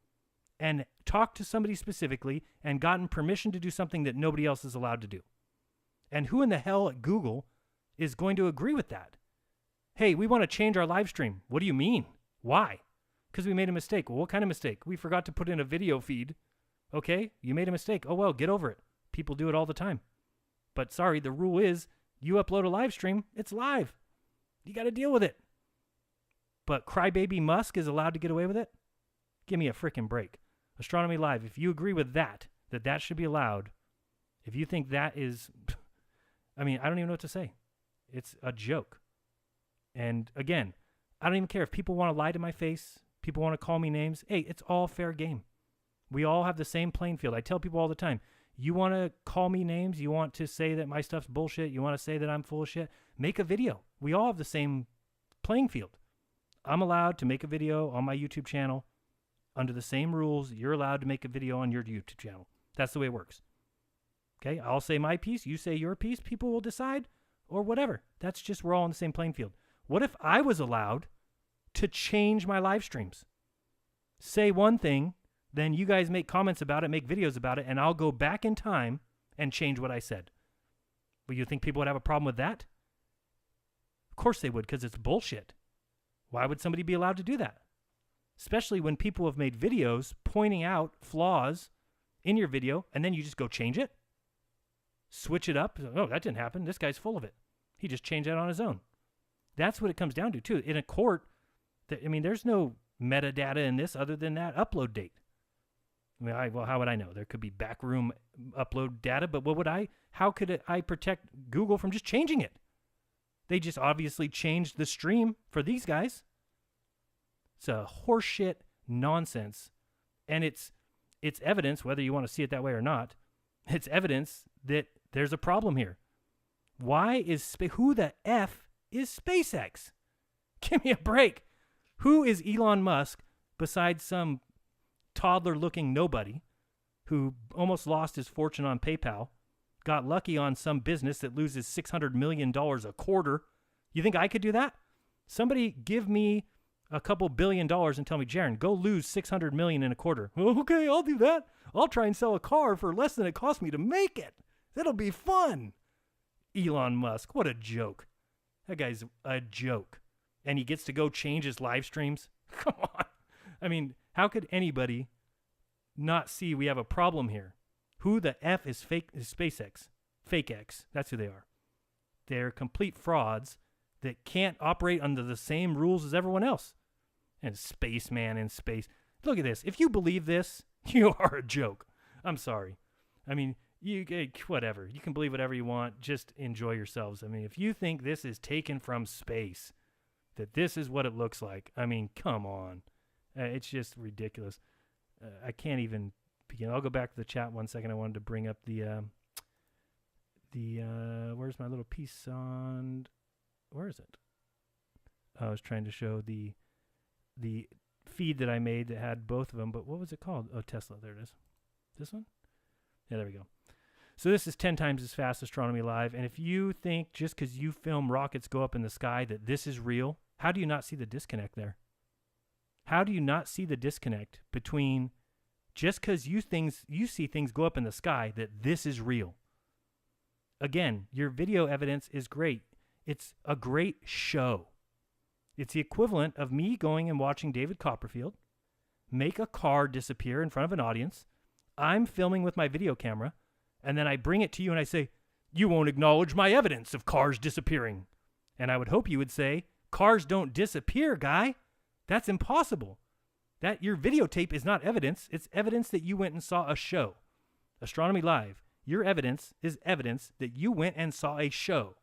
and talked to somebody specifically and gotten permission to do something that nobody else is allowed to do. And who in the hell at Google is going to agree with that? Hey, we want to change our live stream. What do you mean? Why? Because we made a mistake. Well, what kind of mistake? We forgot to put in a video feed. Okay, you made a mistake. Oh, well, get over it. People do it all the time. But sorry, the rule is you upload a live stream, it's live. You got to deal with it. But Crybaby Musk is allowed to get away with it? Give me a freaking break. Astronomy Live, if you agree with that should be allowed, if you think that is, I mean, I don't even know what to say. It's a joke. And again, I don't even care if people want to lie to my face, people want to call me names. Hey, it's all fair game. We all have the same playing field. I tell people all the time, you want to call me names, you want to say that my stuff's bullshit, you want to say that I'm full of shit, make a video. We all have the same playing field. I'm allowed to make a video on my YouTube channel under the same rules you're allowed to make a video on your YouTube channel. That's the way it works. Okay, I'll say my piece, you say your piece, people will decide, or whatever. That's just, we're all on the same playing field. What if I was allowed to change my live streams? Say one thing, then you guys make comments about it, make videos about it, and I'll go back in time and change what I said. Well, you think people would have a problem with that? Of course they would, because it's bullshit. Why would somebody be allowed to do that? Especially when people have made videos pointing out flaws in your video, and then you just go change it? Switch it up? Oh, that didn't happen. This guy's full of it. He just changed that on his own. That's what it comes down to, too. In a court, I mean, there's no metadata in this other than that upload date. I mean, well, how would I know? There could be backroom upload data, but how could I protect Google from just changing it? They just obviously changed the stream for these guys. It's a horseshit nonsense. And it's evidence, whether you want to see it that way or not, it's evidence that there's a problem here. Who the F is SpaceX? Give me a break. Who is Elon Musk besides some toddler-looking nobody who almost lost his fortune on PayPal, got lucky on some business that loses $600 million a quarter? You think I could do that? Somebody give me a couple $1 billion and tell me, Jaron, go lose $600 million in a quarter. Okay, I'll do that. I'll try and sell a car for less than it cost me to make it. That'll be fun. Elon Musk, what a joke. That guy's a joke. And he gets to go change his live streams? Come on. I mean, how could anybody not see we have a problem here? Who the F is SpaceX? FakeX. That's who they are. They're complete frauds that can't operate under the same rules as everyone else. And spaceman in space. Look at this. If you believe this, you are a joke. I'm sorry. I mean, whatever. You can believe whatever you want. Just enjoy yourselves. I mean, if you think this is taken from space, that this is what it looks like, I mean, come on. It's just ridiculous. I can't even begin. I'll go back to the chat 1 second. I wanted to bring up the where's my little piece on, where is it? I was trying to show the feed that I made that had both of them, but what was it called? Oh, Tesla, there it is. This one? Yeah, there we go. So this is 10 times as fast Astronomy Live, and if you think just because you film rockets go up in the sky that this is real, how do you not see the disconnect there? How do you not see the disconnect between just because you see things go up in the sky that this is real? Again, your video evidence is great. It's a great show. It's the equivalent of me going and watching David Copperfield make a car disappear in front of an audience. I'm filming with my video camera, and then I bring it to you and I say, you won't acknowledge my evidence of cars disappearing. And I would hope you would say, cars don't disappear, guy. That's impossible. That your videotape is not evidence. It's evidence that you went and saw a show. Astronomy Live. Your evidence is evidence that you went and saw a show.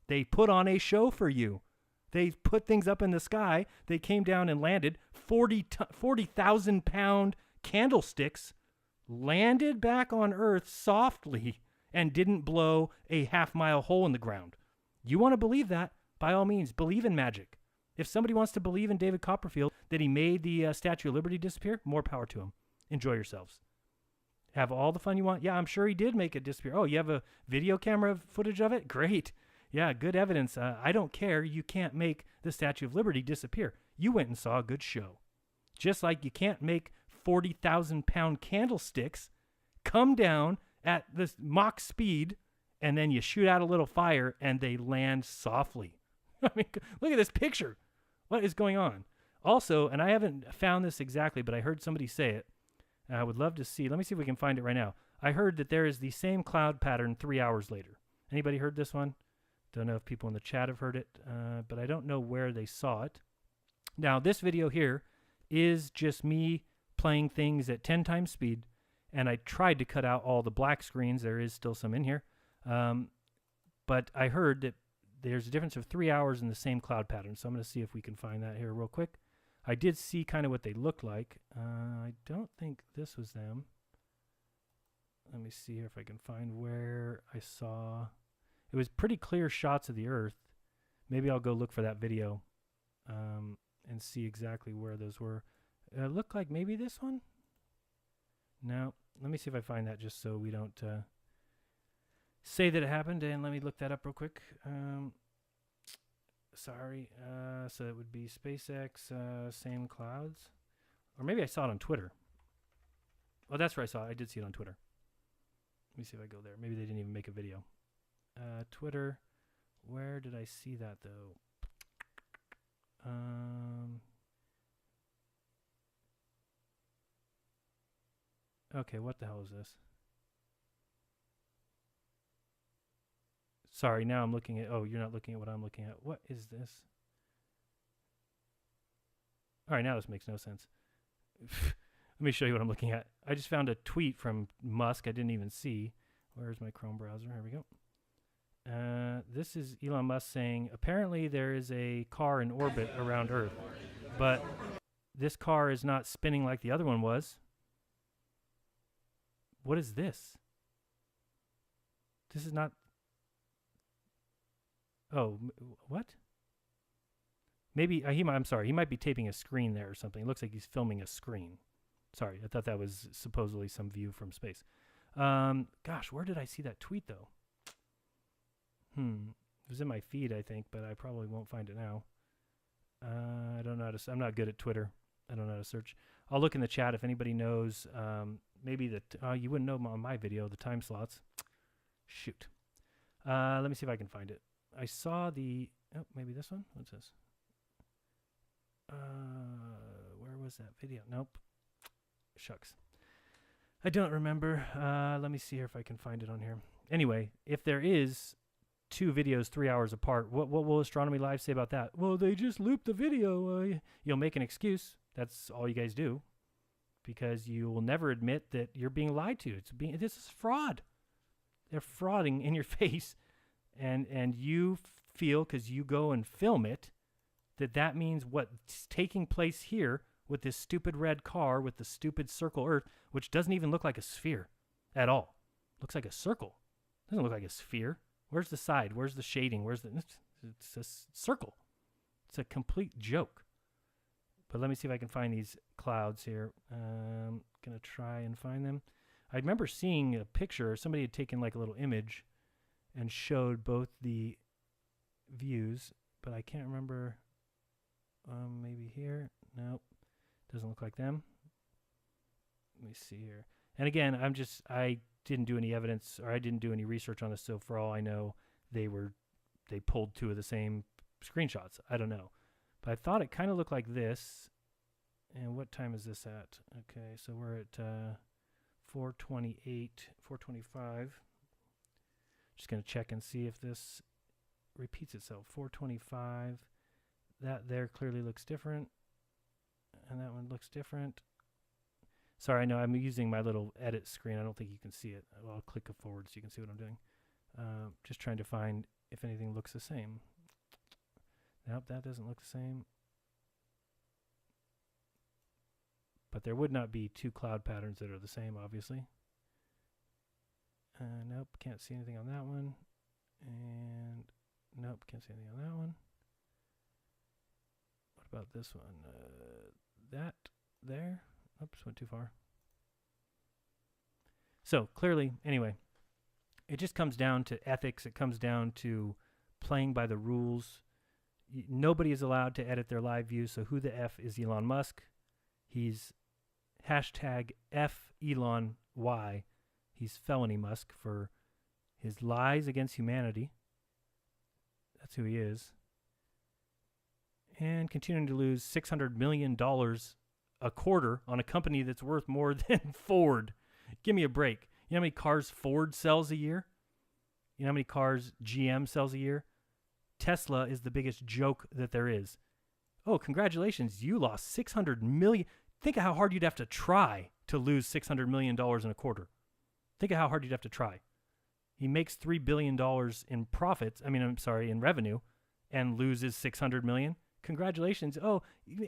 They put on a show for you. They put things up in the sky. They came down and landed 40,000-pound candlesticks, landed back on Earth softly, and didn't blow a half-mile hole in the ground. You want to believe that? By all means, believe in magic. If somebody wants to believe in David Copperfield that he made the Statue of Liberty disappear, more power to him. Enjoy yourselves. Have all the fun you want. Yeah, I'm sure he did make it disappear. Oh, you have a video camera footage of it? Great. Yeah, good evidence. I don't care. You can't make the Statue of Liberty disappear. You went and saw a good show. Just like you can't make 40,000-pound candlesticks come down at this Mach speed, and then you shoot out a little fire, and they land softly. I mean, look at this picture. What is going on? Also, and I haven't found this exactly, but I heard somebody say it. I would love to see. Let me see if we can find it right now. I heard that there is the same cloud pattern 3 hours later. Anybody heard this one? Don't know if people in the chat have heard it, but I don't know where they saw it. Now, this video here is just me playing things at 10 times speed, and I tried to cut out all the black screens. There is still some in here. But I heard that there's a difference of 3 hours in the same cloud pattern, so I'm going to see if we can find that here real quick. I did see kind of what they looked like. I don't think this was them. Let me see here if I can find where I saw. It was pretty clear shots of the Earth. Maybe I'll go look for that video and see exactly where those were. It looked like maybe this one? No. Let me see if I find that just so we don't say that it happened. And let me look that up real quick. Sorry. So it would be SpaceX, same clouds. Or maybe I saw it on Twitter. Oh, that's where I saw it. I did see it on Twitter. Let me see if I go there. Maybe they didn't even make a video. Twitter. Where did I see that, though? Okay, what the hell is this? Sorry, now I'm looking at... Oh, you're not looking at what I'm looking at. What is this? All right, now this makes no sense. Let me show you what I'm looking at. I just found a tweet from Musk I didn't even see. Where's my Chrome browser? Here we go. This is Elon Musk saying, apparently there is a car in orbit around Earth, but this car is not spinning like the other one was. What is this? This is not... Oh, what? Maybe, I'm sorry, he might be taping a screen there or something. It looks like he's filming a screen. Sorry, I thought that was supposedly some view from space. Gosh, where did I see that tweet, though? It was in my feed, I think, but I probably won't find it now. I don't know how to... I'm not good at Twitter. I don't know how to search. I'll look in the chat if anybody knows. Maybe that... you wouldn't know on my video, the time slots. Shoot. Let me see if I can find it. I saw the... Oh, maybe this one? What's this? Where was that video? Nope. Shucks. I don't remember. Let me see here if I can find it on here. Anyway, if there is 2 videos 3 hours apart, what will Astronomy Live say about that? Well, they just looped the video. You'll make an excuse. That's all you guys do. Because you will never admit that you're being lied to. This is fraud. They're frauding in your face. And you feel, because you go and film it, that means what's taking place here with this stupid red car with the stupid circle Earth, which doesn't even look like a sphere at all. Looks like a circle. Doesn't look like a sphere. Where's the side? Where's the shading? It's a circle. It's a complete joke. But let me see if I can find these clouds here. Gonna try and find them. I remember seeing a picture. Somebody had taken like a little image and showed both the views, but I can't remember. Maybe here. Nope. Doesn't look like them. Let me see here. And again, I didn't do any evidence, or I didn't do any research on this, so for all I know, they pulled two of the same screenshots. I don't know. But I thought it kind of looked like this. And what time is this at? Okay, so we're at 4:28, 4:25. Just going to check and see if this repeats itself. 4:25. That there clearly looks different. And that one looks different. Sorry, I know I'm using my little edit screen. I don't think you can see it. I'll click it forward so you can see what I'm doing. Just trying to find if anything looks the same. Nope, that doesn't look the same. But there would not be two cloud patterns that are the same, obviously. Nope, can't see anything on that one. And nope, can't see anything on that one. What about this one? That there? Oops, went too far. So clearly, anyway, it just comes down to ethics. It comes down to playing by the rules. Nobody is allowed to edit their live views. So who the F is Elon Musk? He's hashtag FElonY. He's felony Musk for his lies against humanity. That's who he is. And continuing to lose $600 million a quarter on a company that's worth more than Ford. Give me a break. You know how many cars Ford sells a year? You know how many cars GM sells a year? Tesla is the biggest joke that there is. Oh, congratulations. You lost $600 million. Think of how hard you'd have to try to lose $600 million in a quarter. Think of how hard you'd have to try. He makes $3 billion in profits. In revenue, and loses $600 million. Congratulations. Oh,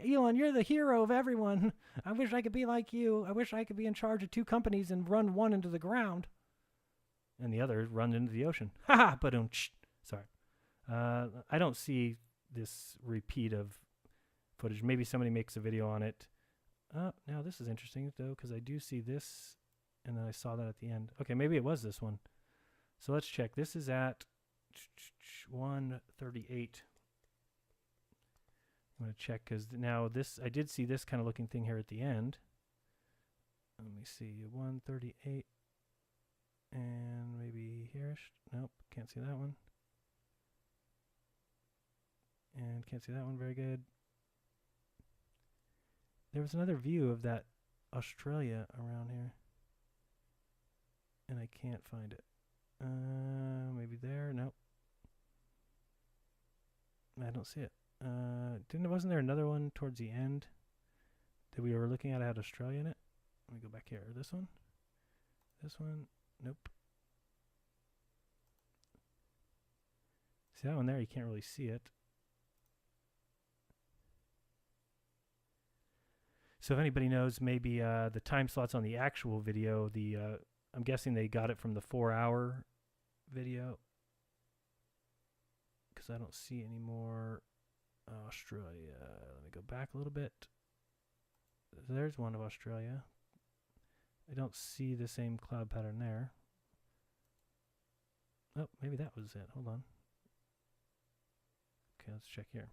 Elon, you're the hero of everyone. I wish I could be like you. I wish I could be in charge of two companies and run one into the ground. And the other run into the ocean. Ha ha, sorry. I don't see this repeat of footage. Maybe somebody makes a video on it. Now this is interesting, though, because I do see this, and then I saw that at the end. Okay, maybe it was this one. So let's check. This is at 1:38. I'm going to check because now I did see this kind of looking thing here at the end. Let me see, 1:38, and maybe here-ish. Nope, can't see that one. And can't see that one very good. There was another view of that Australia around here, and I can't find it. Maybe there. Nope. I don't see it. Wasn't there another one towards the end that we were looking at had Australia in it? Let me go back here. This one? This one? Nope. See that one there? You can't really see it. So if anybody knows, maybe the time slots on the actual video, I'm guessing they got it from the 4-hour video, because I don't see any more Australia. Let me go back a little bit. There's one of Australia. I don't see the same cloud pattern there. Oh, maybe that was it. Hold on. Okay, let's check here.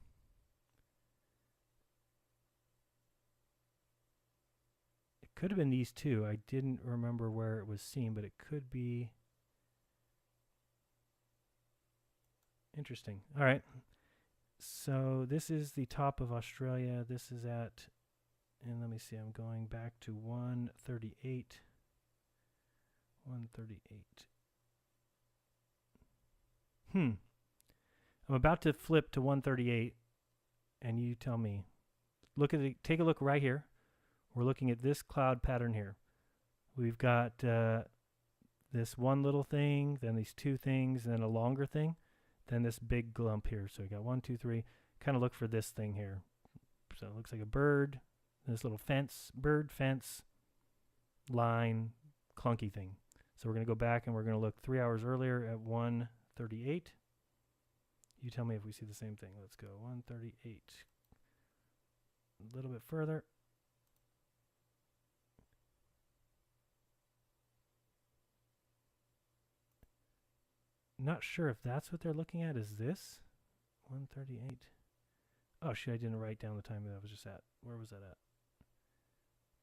It could have been these two. I didn't remember where it was seen, but it could be. Interesting. All right. So this is the top of Australia. This is at, and let me see, I'm going back to 1:38. 1:38. I'm about to flip to 1:38, and you tell me. Look at it. Take a look right here. We're looking at this cloud pattern here. We've got this one little thing, then these two things, and then a longer thing, then this big glump here. So we got 1, 2, 3. Kind of look for this thing here. So it looks like a bird. This little fence, bird fence, line, clunky thing. So we're going to go back and we're going to look 3 hours earlier at 1:38. You tell me if we see the same thing. Let's go 1:38. A little bit further. Not sure if that's what they're looking at. Is this 1:38? Oh shit, I didn't write down the time that I was just at. Where was that at?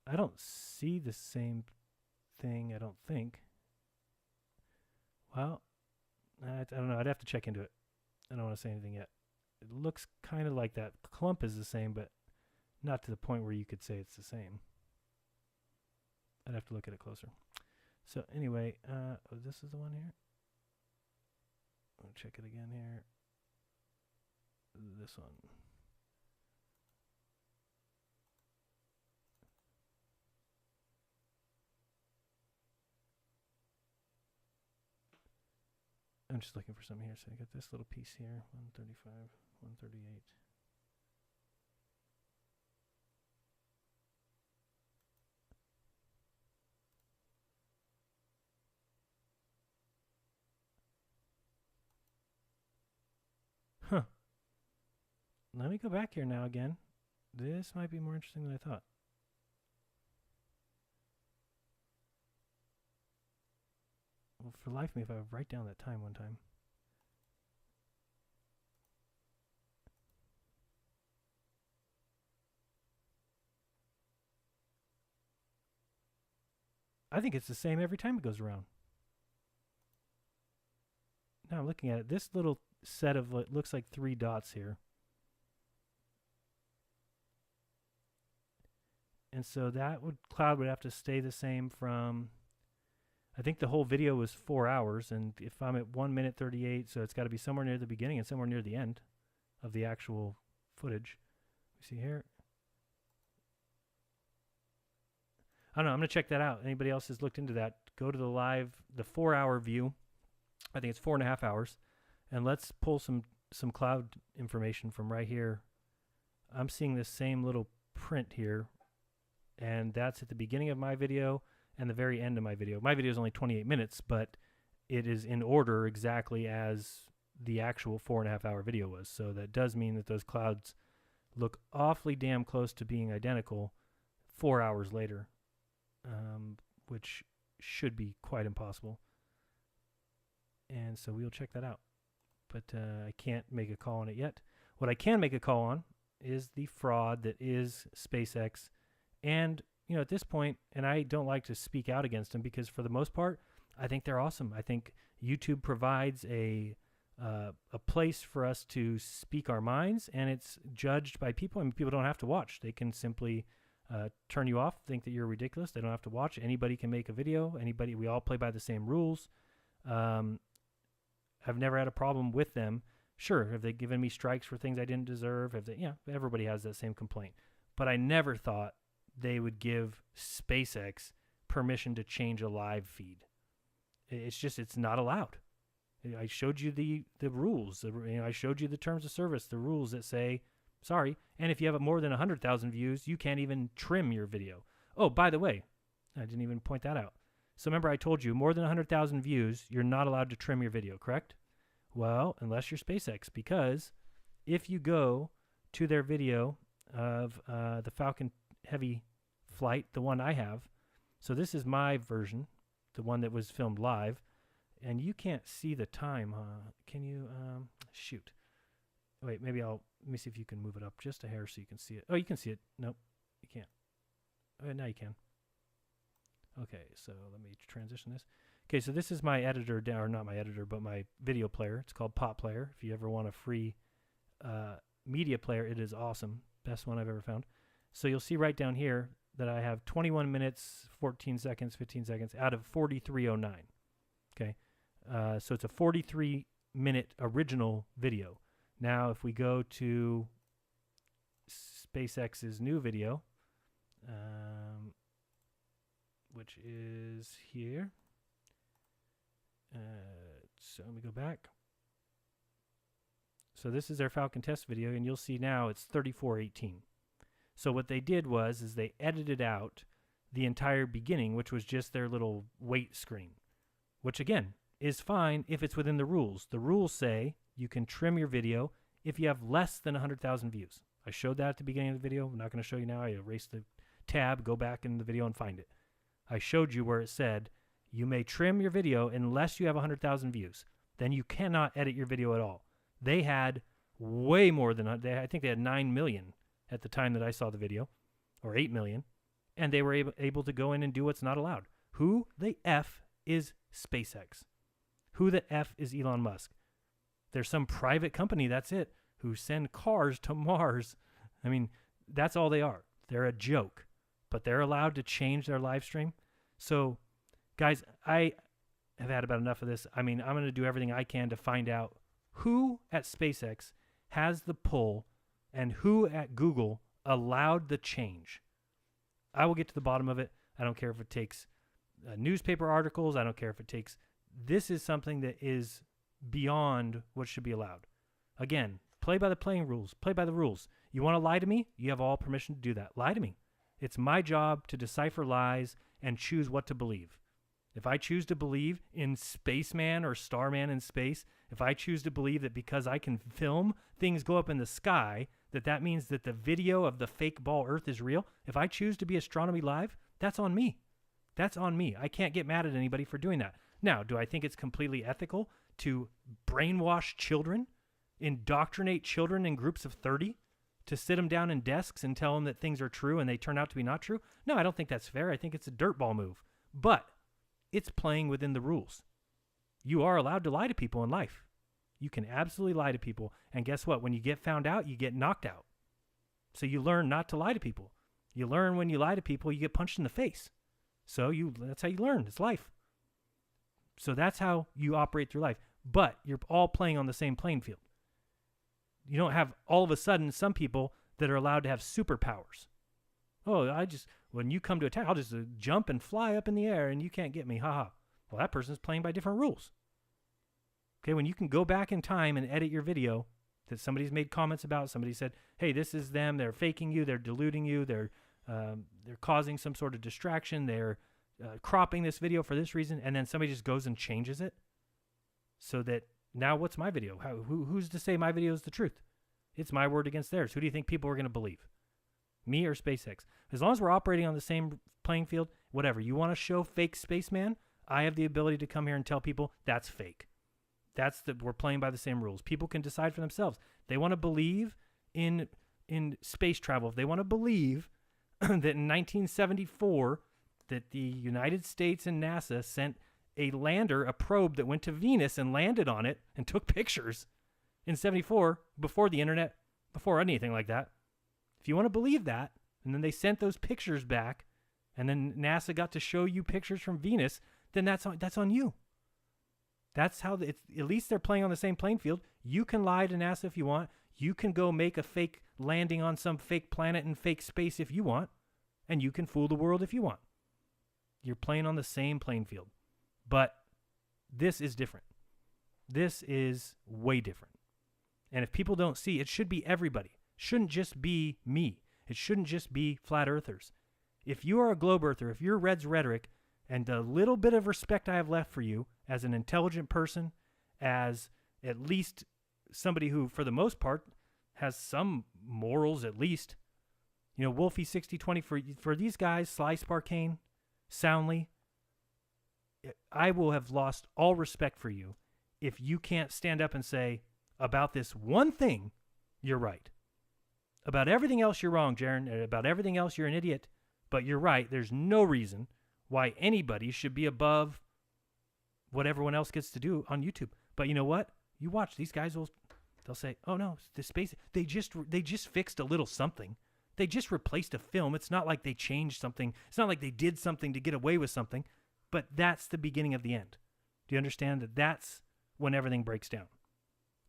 I don't see the same thing, I don't think. Well, I don't know. I'd have to check into it. I don't want to say anything yet. It looks kind of like that clump is the same, but not to the point where you could say it's the same. I'd have to look at it closer. So anyway, oh, this is the one here. I'll check it again here. This one. I'm just looking for something here. So I got this little piece here, 135, 138. Huh. Let me go back here now again. This might be more interesting than I thought. Well, for life of me, if I would write down that time one time. I think it's the same every time it goes around. Now I'm looking at it. This little set of what looks like 3 dots here. And so that cloud would have to stay the same from, I think the whole video was 4 hours, and if I'm at 1:38, so it's got to be somewhere near the beginning and somewhere near the end of the actual footage. We see here. I don't know. I'm going to check that out. Anybody else has looked into that, go to the 4-hour view. I think it's 4.5 hours. And let's pull some cloud information from right here. I'm seeing this same little print here. And that's at the beginning of my video and the very end of my video. My video is only 28 minutes, but it is in order exactly as the actual 4.5 hour video was. So that does mean that those clouds look awfully damn close to being identical 4 hours later, which should be quite impossible. And so we'll check that out. But I can't make a call on it yet. What I can make a call on is the fraud that is SpaceX. And, you know, at this point, and I don't like to speak out against them because for the most part, I think they're awesome. I think YouTube provides a place for us to speak our minds, and it's judged by people. I mean, people don't have to watch. They can simply turn you off, think that you're ridiculous. They don't have to watch. Anybody can make a video. Anybody, we all play by the same rules. I've never had a problem with them. Sure, have they given me strikes for things I didn't deserve? Have they? Yeah, everybody has that same complaint. But I never thought they would give SpaceX permission to change a live feed. It's just, it's not allowed. I showed you the rules. I showed you the terms of service, the rules that say, sorry, and if you have more than 100,000 views, you can't even trim your video. Oh, by the way, I didn't even point that out. So remember I told you, more than 100,000 views, you're not allowed to trim your video, correct? Well, unless you're SpaceX, because if you go to their video of the Falcon Heavy flight, the one I have, so this is my version, the one that was filmed live, and you can't see the time, huh? Can you, shoot. Wait, maybe let me see if you can move it up just a hair so you can see it. Oh, you can see it. Nope, you can't. Oh, now you can. Okay, so let me transition this. Okay, so this is my editor, or not my editor, but my video player. It's called Pop Player. If you ever want a free media player, it is awesome. Best one I've ever found. So you'll see right down here that I have 21 minutes, 14 seconds, 15 seconds out of 4309. Okay, so it's a 43-minute original video. Now, if we go to SpaceX's new video, which is here. So let me go back. So this is their Falcon test video, and you'll see now it's 34:18. So what they did is they edited out the entire beginning, which was just their little wait screen, which again is fine if it's within the rules. The rules say you can trim your video if you have less than 100,000 views. I showed that at the beginning of the video. I'm not going to show you now. I erased the tab, go back in the video and find it. I showed you where it said you may trim your video unless you have 100,000 views. Then you cannot edit your video at all. They had way more than, I think they had 9 million at the time that I saw the video, or 8 million, and they were able to go in and do what's not allowed. Who the F is SpaceX? Who the F is Elon Musk? There's some private company, that's it, who send cars to Mars. I mean, that's all they are. They're a joke, but they're allowed to change their live stream. So, guys, I have had about enough of this. I mean, I'm going to do everything I can to find out who at SpaceX has the pull and who at Google allowed the change. I will get to the bottom of it. I don't care if it takes newspaper articles. I don't care if it takes... This is something that is beyond what should be allowed. Again, play by the playing rules. Play by the rules. You want to lie to me? You have all permission to do that. Lie to me. It's my job to decipher lies and choose what to believe. If I choose to believe in Spaceman or Starman in space, if I choose to believe that because I can film things go up in the sky, that means that the video of the fake ball Earth is real, if I choose to be Astronomy Live, that's on me. That's on me. I can't get mad at anybody for doing that. Now, do I think it's completely ethical to brainwash children, indoctrinate children in groups of 30, to sit them down in desks and tell them that things are true and they turn out to be not true? No, I don't think that's fair. I think it's a dirtball move. But it's playing within the rules. You are allowed to lie to people in life. You can absolutely lie to people. And guess what? When you get found out, you get knocked out. So you learn not to lie to people. You learn when you lie to people, you get punched in the face. So that's how you learn. It's life. So that's how you operate through life. But you're all playing on the same playing field. You don't have all of a sudden some people that are allowed to have superpowers. Oh, when you come to attack, I'll just jump and fly up in the air and you can't get me. Haha. Well, that person's playing by different rules. Okay, when you can go back in time and edit your video that somebody's made comments about, somebody said, hey, this is them, they're faking you, they're deluding you, they're causing some sort of distraction, they're cropping this video for this reason, and then somebody just goes and changes it so that now what's my video? Who's to say my video is the truth? It's my word against theirs. Who do you think people are going to believe? Me or SpaceX? As long as we're operating on the same playing field, whatever. You want to show fake spaceman? I have the ability to come here and tell people that's fake. We're playing by the same rules. People can decide for themselves. They want to believe in space travel. If they want to believe that in 1974 that the United States and NASA sent a lander, a probe that went to Venus and landed on it and took pictures in 74 before the internet, before anything like that. If you want to believe that, and then they sent those pictures back, and then NASA got to show you pictures from Venus, then that's on you. That's how at least they're playing on the same playing field. You can lie to NASA if you want. You can go make a fake landing on some fake planet in fake space if you want, and you can fool the world if you want. You're playing on the same playing field. But this is different. This is way different. And if people don't see, it should be everybody. It shouldn't just be me. It shouldn't just be flat earthers. If you are a globe earther, if you're Red's Rhetoric, and the little bit of respect I have left for you as an intelligent person, as at least somebody who, for the most part, has some morals at least. You know, Wolfie 6020, for these guys, Sly Sparkane, Soundly, I will have lost all respect for you if you can't stand up and say, about this one thing, you're right. About everything else, you're wrong, Jaron. About everything else, you're an idiot. But you're right. There's no reason why anybody should be above what everyone else gets to do on YouTube. But you know what? You watch these guys they'll say, "Oh no, the space they just fixed a little something. They just replaced a film. It's not like they changed something. It's not like they did something to get away with something." But that's the beginning of the end. Do you understand that that's when everything breaks down?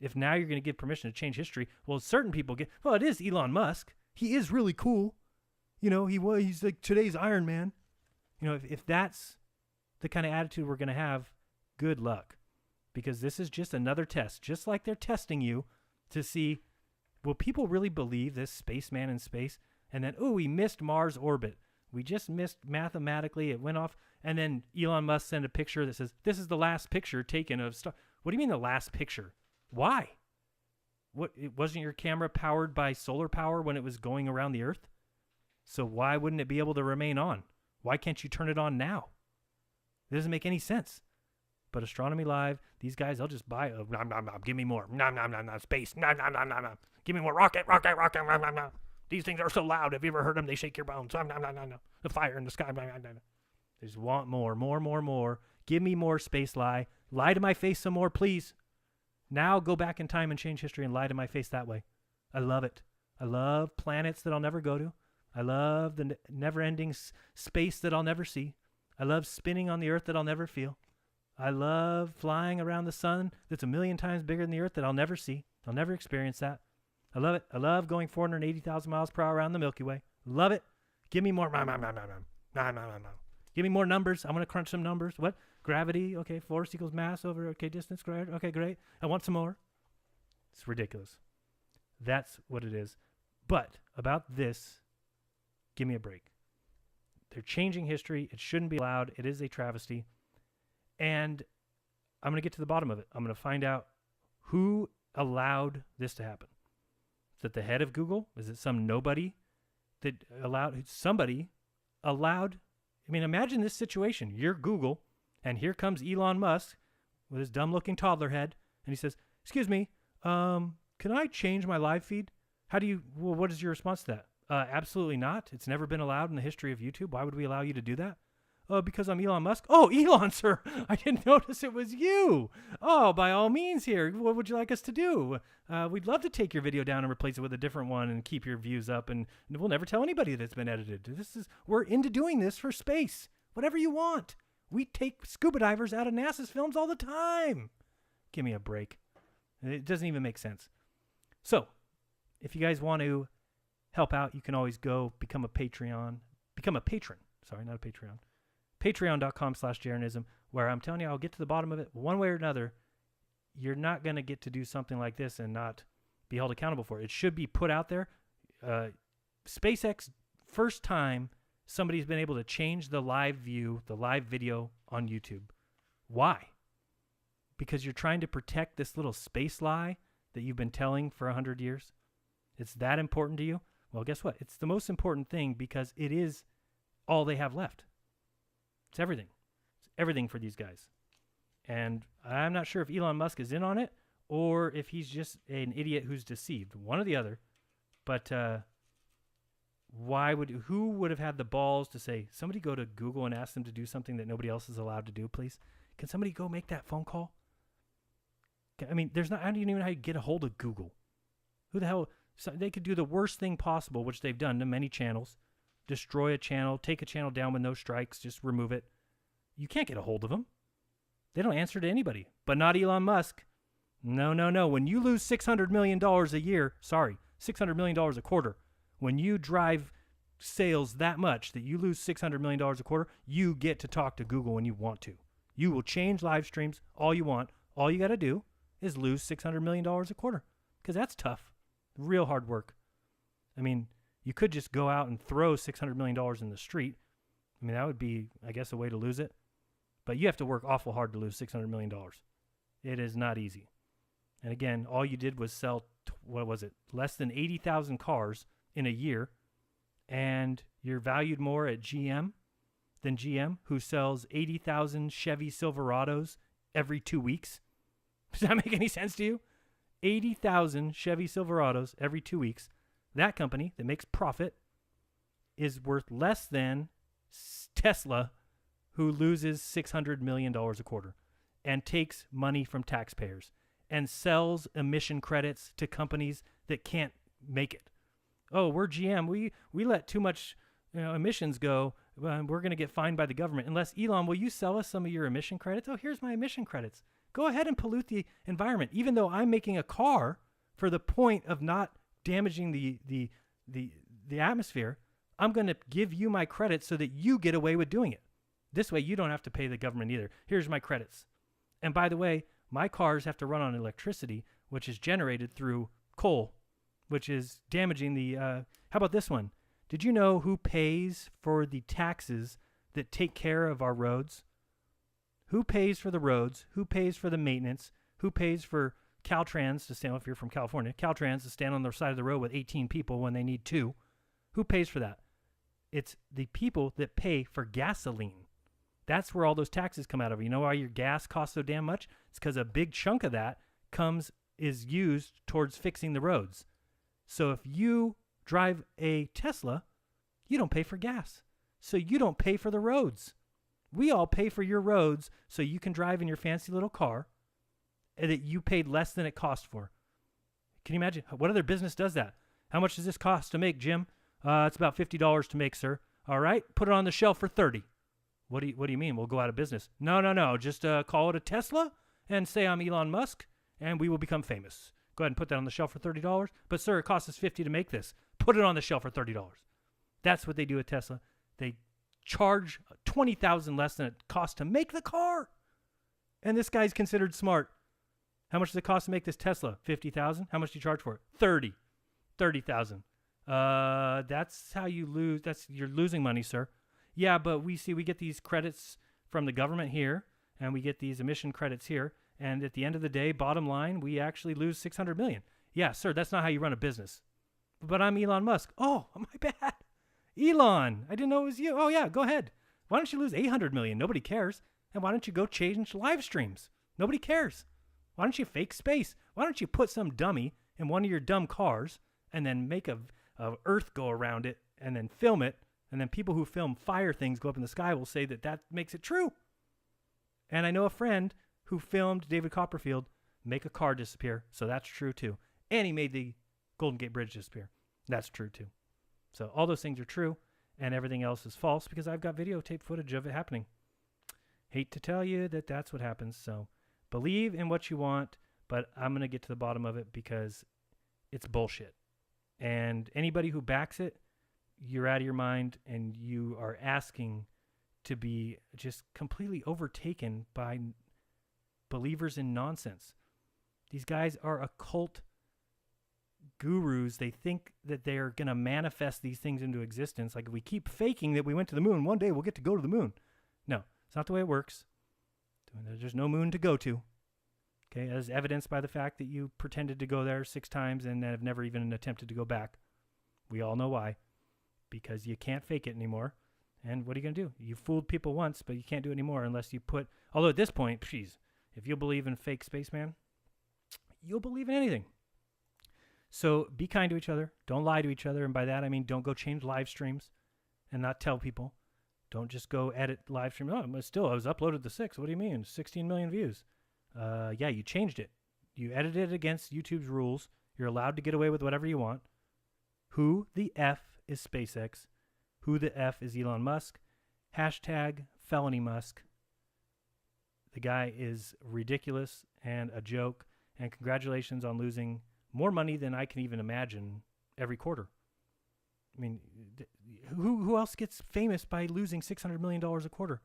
If now you're going to give permission to change history, well, certain people well, it is Elon Musk. He is really cool. You know, he's like today's Iron Man. You know, if that's the kind of attitude we're going to have, good luck. Because this is just another test. Just like they're testing you to see, will people really believe this spaceman in space? And then, we missed Mars orbit. We just missed mathematically. It went off. And then Elon Musk sent a picture that says, this is the last picture taken of star. What do you mean the last picture? Why? Wasn't your camera powered by solar power when it was going around the Earth? So why wouldn't it be able to remain on? Why can't you turn it on now? It doesn't make any sense. But Astronomy Live, these guys, they'll just buy give me more. Space. Give me more rocket. These things are so loud. Have you ever heard them? They shake your bones. The fire in the sky. They just want more. Give me more space lie. Lie to my face some more, please. Now go back in time and change history and lie to my face that way. I love it. I love planets that I'll never go to. I love the never-ending space that I'll never see. I love spinning on the Earth that I'll never feel. I love flying around the sun that's 1,000,000 times bigger than the Earth that I'll never see. I'll never experience that. I love it. I love going 480,000 miles per hour around the Milky Way. Love it. Give me more. Give me more numbers. I want to crunch some numbers. What? Gravity. Okay. Force equals mass over. Okay. Distance. Okay. Great. I want some more. It's ridiculous. That's what it is. But about this, give me a break. They're changing history. It shouldn't be allowed. It is a travesty. And I'm going to get to the bottom of it. I'm going to find out who allowed this to happen. Is it the head of Google? Is it some nobody that allowed? Somebody allowed. I mean, imagine this situation. You're Google, and here comes Elon Musk with his dumb-looking toddler head, and he says, "Excuse me, can I change my live feed?" What is your response to that? Absolutely not. It's never been allowed in the history of YouTube. Why would we allow you to do that? Because I'm Elon Musk. Oh, Elon, sir. I didn't notice it was you. Oh, by all means here. What would you like us to do? We'd love to take your video down and replace it with a different one and keep your views up. And we'll never tell anybody that it's been edited. We're into doing this for space. Whatever you want. We take scuba divers out of NASA's films all the time. Give me a break. It doesn't even make sense. So, if you guys want to help out, you can always go become a patron. Sorry, not a Patreon. Patreon.com/jeranism, where I'm telling you, I'll get to the bottom of it one way or another. You're not going to get to do something like this and not be held accountable for it. It should be put out there. SpaceX, first time somebody's been able to change the live view, the live video on YouTube. Why? Because you're trying to protect this little space lie that you've been telling for 100 years. It's that important to you? Well, guess what? It's the most important thing because it is all they have left. It's everything. It's everything for these guys. And I'm not sure if Elon Musk is in on it or if he's just an idiot who's deceived. One or the other. But who would have had the balls to say, somebody go to Google and ask them to do something that nobody else is allowed to do, please? Can somebody go make that phone call? I mean, I don't even know how you get a hold of Google. Who the hell? They could do the worst thing possible, which they've done to many channels. Destroy a channel, take a channel down with no strikes, just remove it. You can't get a hold of them. They don't answer to anybody, but not Elon Musk. No. When you lose $600 million a year, $600 million a quarter, when you drive sales that much that you lose $600 million a quarter, you get to talk to Google when you want to. You will change live streams all you want. All you got to do is lose $600 million a quarter because that's tough. Real hard work. I mean, you could just go out and throw $600 million in the street. I mean, that would be, I guess, a way to lose it. But you have to work awful hard to lose $600 million. It is not easy. And again, all you did was sell, less than 80,000 cars in a year. And you're valued more at GM than GM, who sells 80,000 Chevy Silverados every 2 weeks. Does that make any sense to you? 80,000 Chevy Silverados every 2 weeks. That company that makes profit is worth less than Tesla, who loses $600 million a quarter and takes money from taxpayers and sells emission credits to companies that can't make it. Oh, we're GM. We let too much emissions go. We're going to get fined by the government. Unless, Elon, will you sell us some of your emission credits? Oh, here's my emission credits. Go ahead and pollute the environment. Even though I'm making a car for the point of not damaging the atmosphere, I'm going to give you my credits so that you get away with doing it. This way, you don't have to pay the government either. Here's my credits. And by the way, my cars have to run on electricity, which is generated through coal, which is damaging the... how about this one? Did you know who pays for the taxes that take care of our roads? Who pays for the roads? Who pays for the maintenance? Who pays for Caltrans to stand, if you're from California, Caltrans to stand on the side of the road with 18 people when they need 2? Who pays for that? It's the people that pay for gasoline. That's where all those taxes come out of. You know why your gas costs so damn much? It's because a big chunk of that is used towards fixing the roads. So if you drive a Tesla, you don't pay for gas. So you don't pay for the roads. We all pay for your roads so you can drive in your fancy little car that you paid less than it cost for. Can you imagine? What other business does that? How much does this cost to make, Jim? It's about $50 to make, sir. All right, put it on the shelf for $30. What do you mean? We'll go out of business? No. Just call it a Tesla and say I'm Elon Musk, and we will become famous. Go ahead and put that on the shelf for $30. But sir, it costs us $50 to make this. Put it on the shelf for $30. That's what they do at Tesla. They charge $20,000 less than it costs to make the car. And this guy's considered smart. How much does it cost to make this Tesla? $50,000. How much do you charge for it? $30,000. That's how you lose. You're losing money, sir. Yeah, but we get these credits from the government here, and we get these emission credits here, and at the end of the day, bottom line, we actually lose $600 million. Yeah, sir, that's not how you run a business. But I'm Elon Musk. Oh, my bad. Elon, I didn't know it was you. Oh, yeah, go ahead. Why don't you lose $800 million? Nobody cares. And why don't you go change live streams? Nobody cares. Why don't you fake space? Why don't you put some dummy in one of your dumb cars and then make a Earth go around it and then film it? And then people who film fire things go up in the sky will say that makes it true. And I know a friend who filmed David Copperfield make a car disappear. So that's true too. And he made the Golden Gate Bridge disappear. That's true too. So all those things are true. And everything else is false because I've got videotape footage of it happening. Hate to tell you that that's what happens. So believe in what you want. But I'm going to get to the bottom of it because it's bullshit. And anybody who backs it, you're out of your mind and you are asking to be just completely overtaken by believers in nonsense. These guys are occult gurus. They think that they're going to manifest these things into existence. Like if we keep faking that we went to the moon, one day we'll get to go to the moon. No, it's not the way it works. There's no moon to go to. Okay, as evidenced by the fact that you pretended to go there 6 times and have never even attempted to go back. We all know why. Because you can't fake it anymore. And what are you going to do? You fooled people once, but you can't do it anymore unless you put... Although at this point, geez, if you believe in fake spaceman, you'll believe in anything. So be kind to each other. Don't lie to each other. And by that, I mean don't go change live streams and not tell people. Don't just go edit live stream. Oh, but still, I was uploaded to 6. What do you mean? 16 million views. Yeah, you changed it. You edited it against YouTube's rules. You're allowed to get away with whatever you want. Who the F is SpaceX? Who the F is Elon Musk? Hashtag felony Musk. The guy is ridiculous and a joke. And congratulations on losing more money than I can even imagine every quarter. I mean, who else gets famous by losing $600 million a quarter?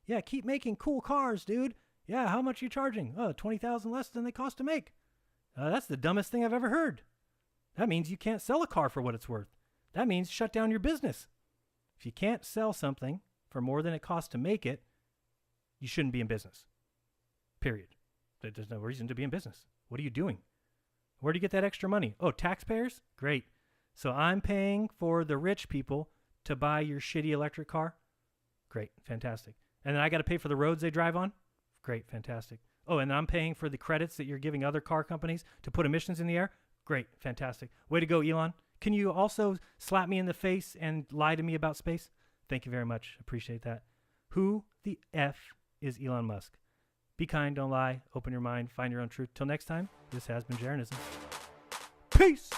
Yeah, keep making cool cars, dude. Yeah, how much are you charging? Oh, $20,000 less than they cost to make. That's the dumbest thing I've ever heard. That means you can't sell a car for what it's worth. That means shut down your business. If you can't sell something for more than it costs to make it, you shouldn't be in business. Period. There's no reason to be in business. What are you doing? Where do you get that extra money? Oh, taxpayers? Great. So I'm paying for the rich people to buy your shitty electric car? Great. Fantastic. And then I got to pay for the roads they drive on? Great. Fantastic. Oh, and I'm paying for the credits that you're giving other car companies to put emissions in the air? Great. Fantastic. Way to go, Elon. Can you also slap me in the face and lie to me about space? Thank you very much. Appreciate that. Who the F is Elon Musk? Be kind, don't lie, open your mind, find your own truth. Till next time, this has been Jeranism. Peace!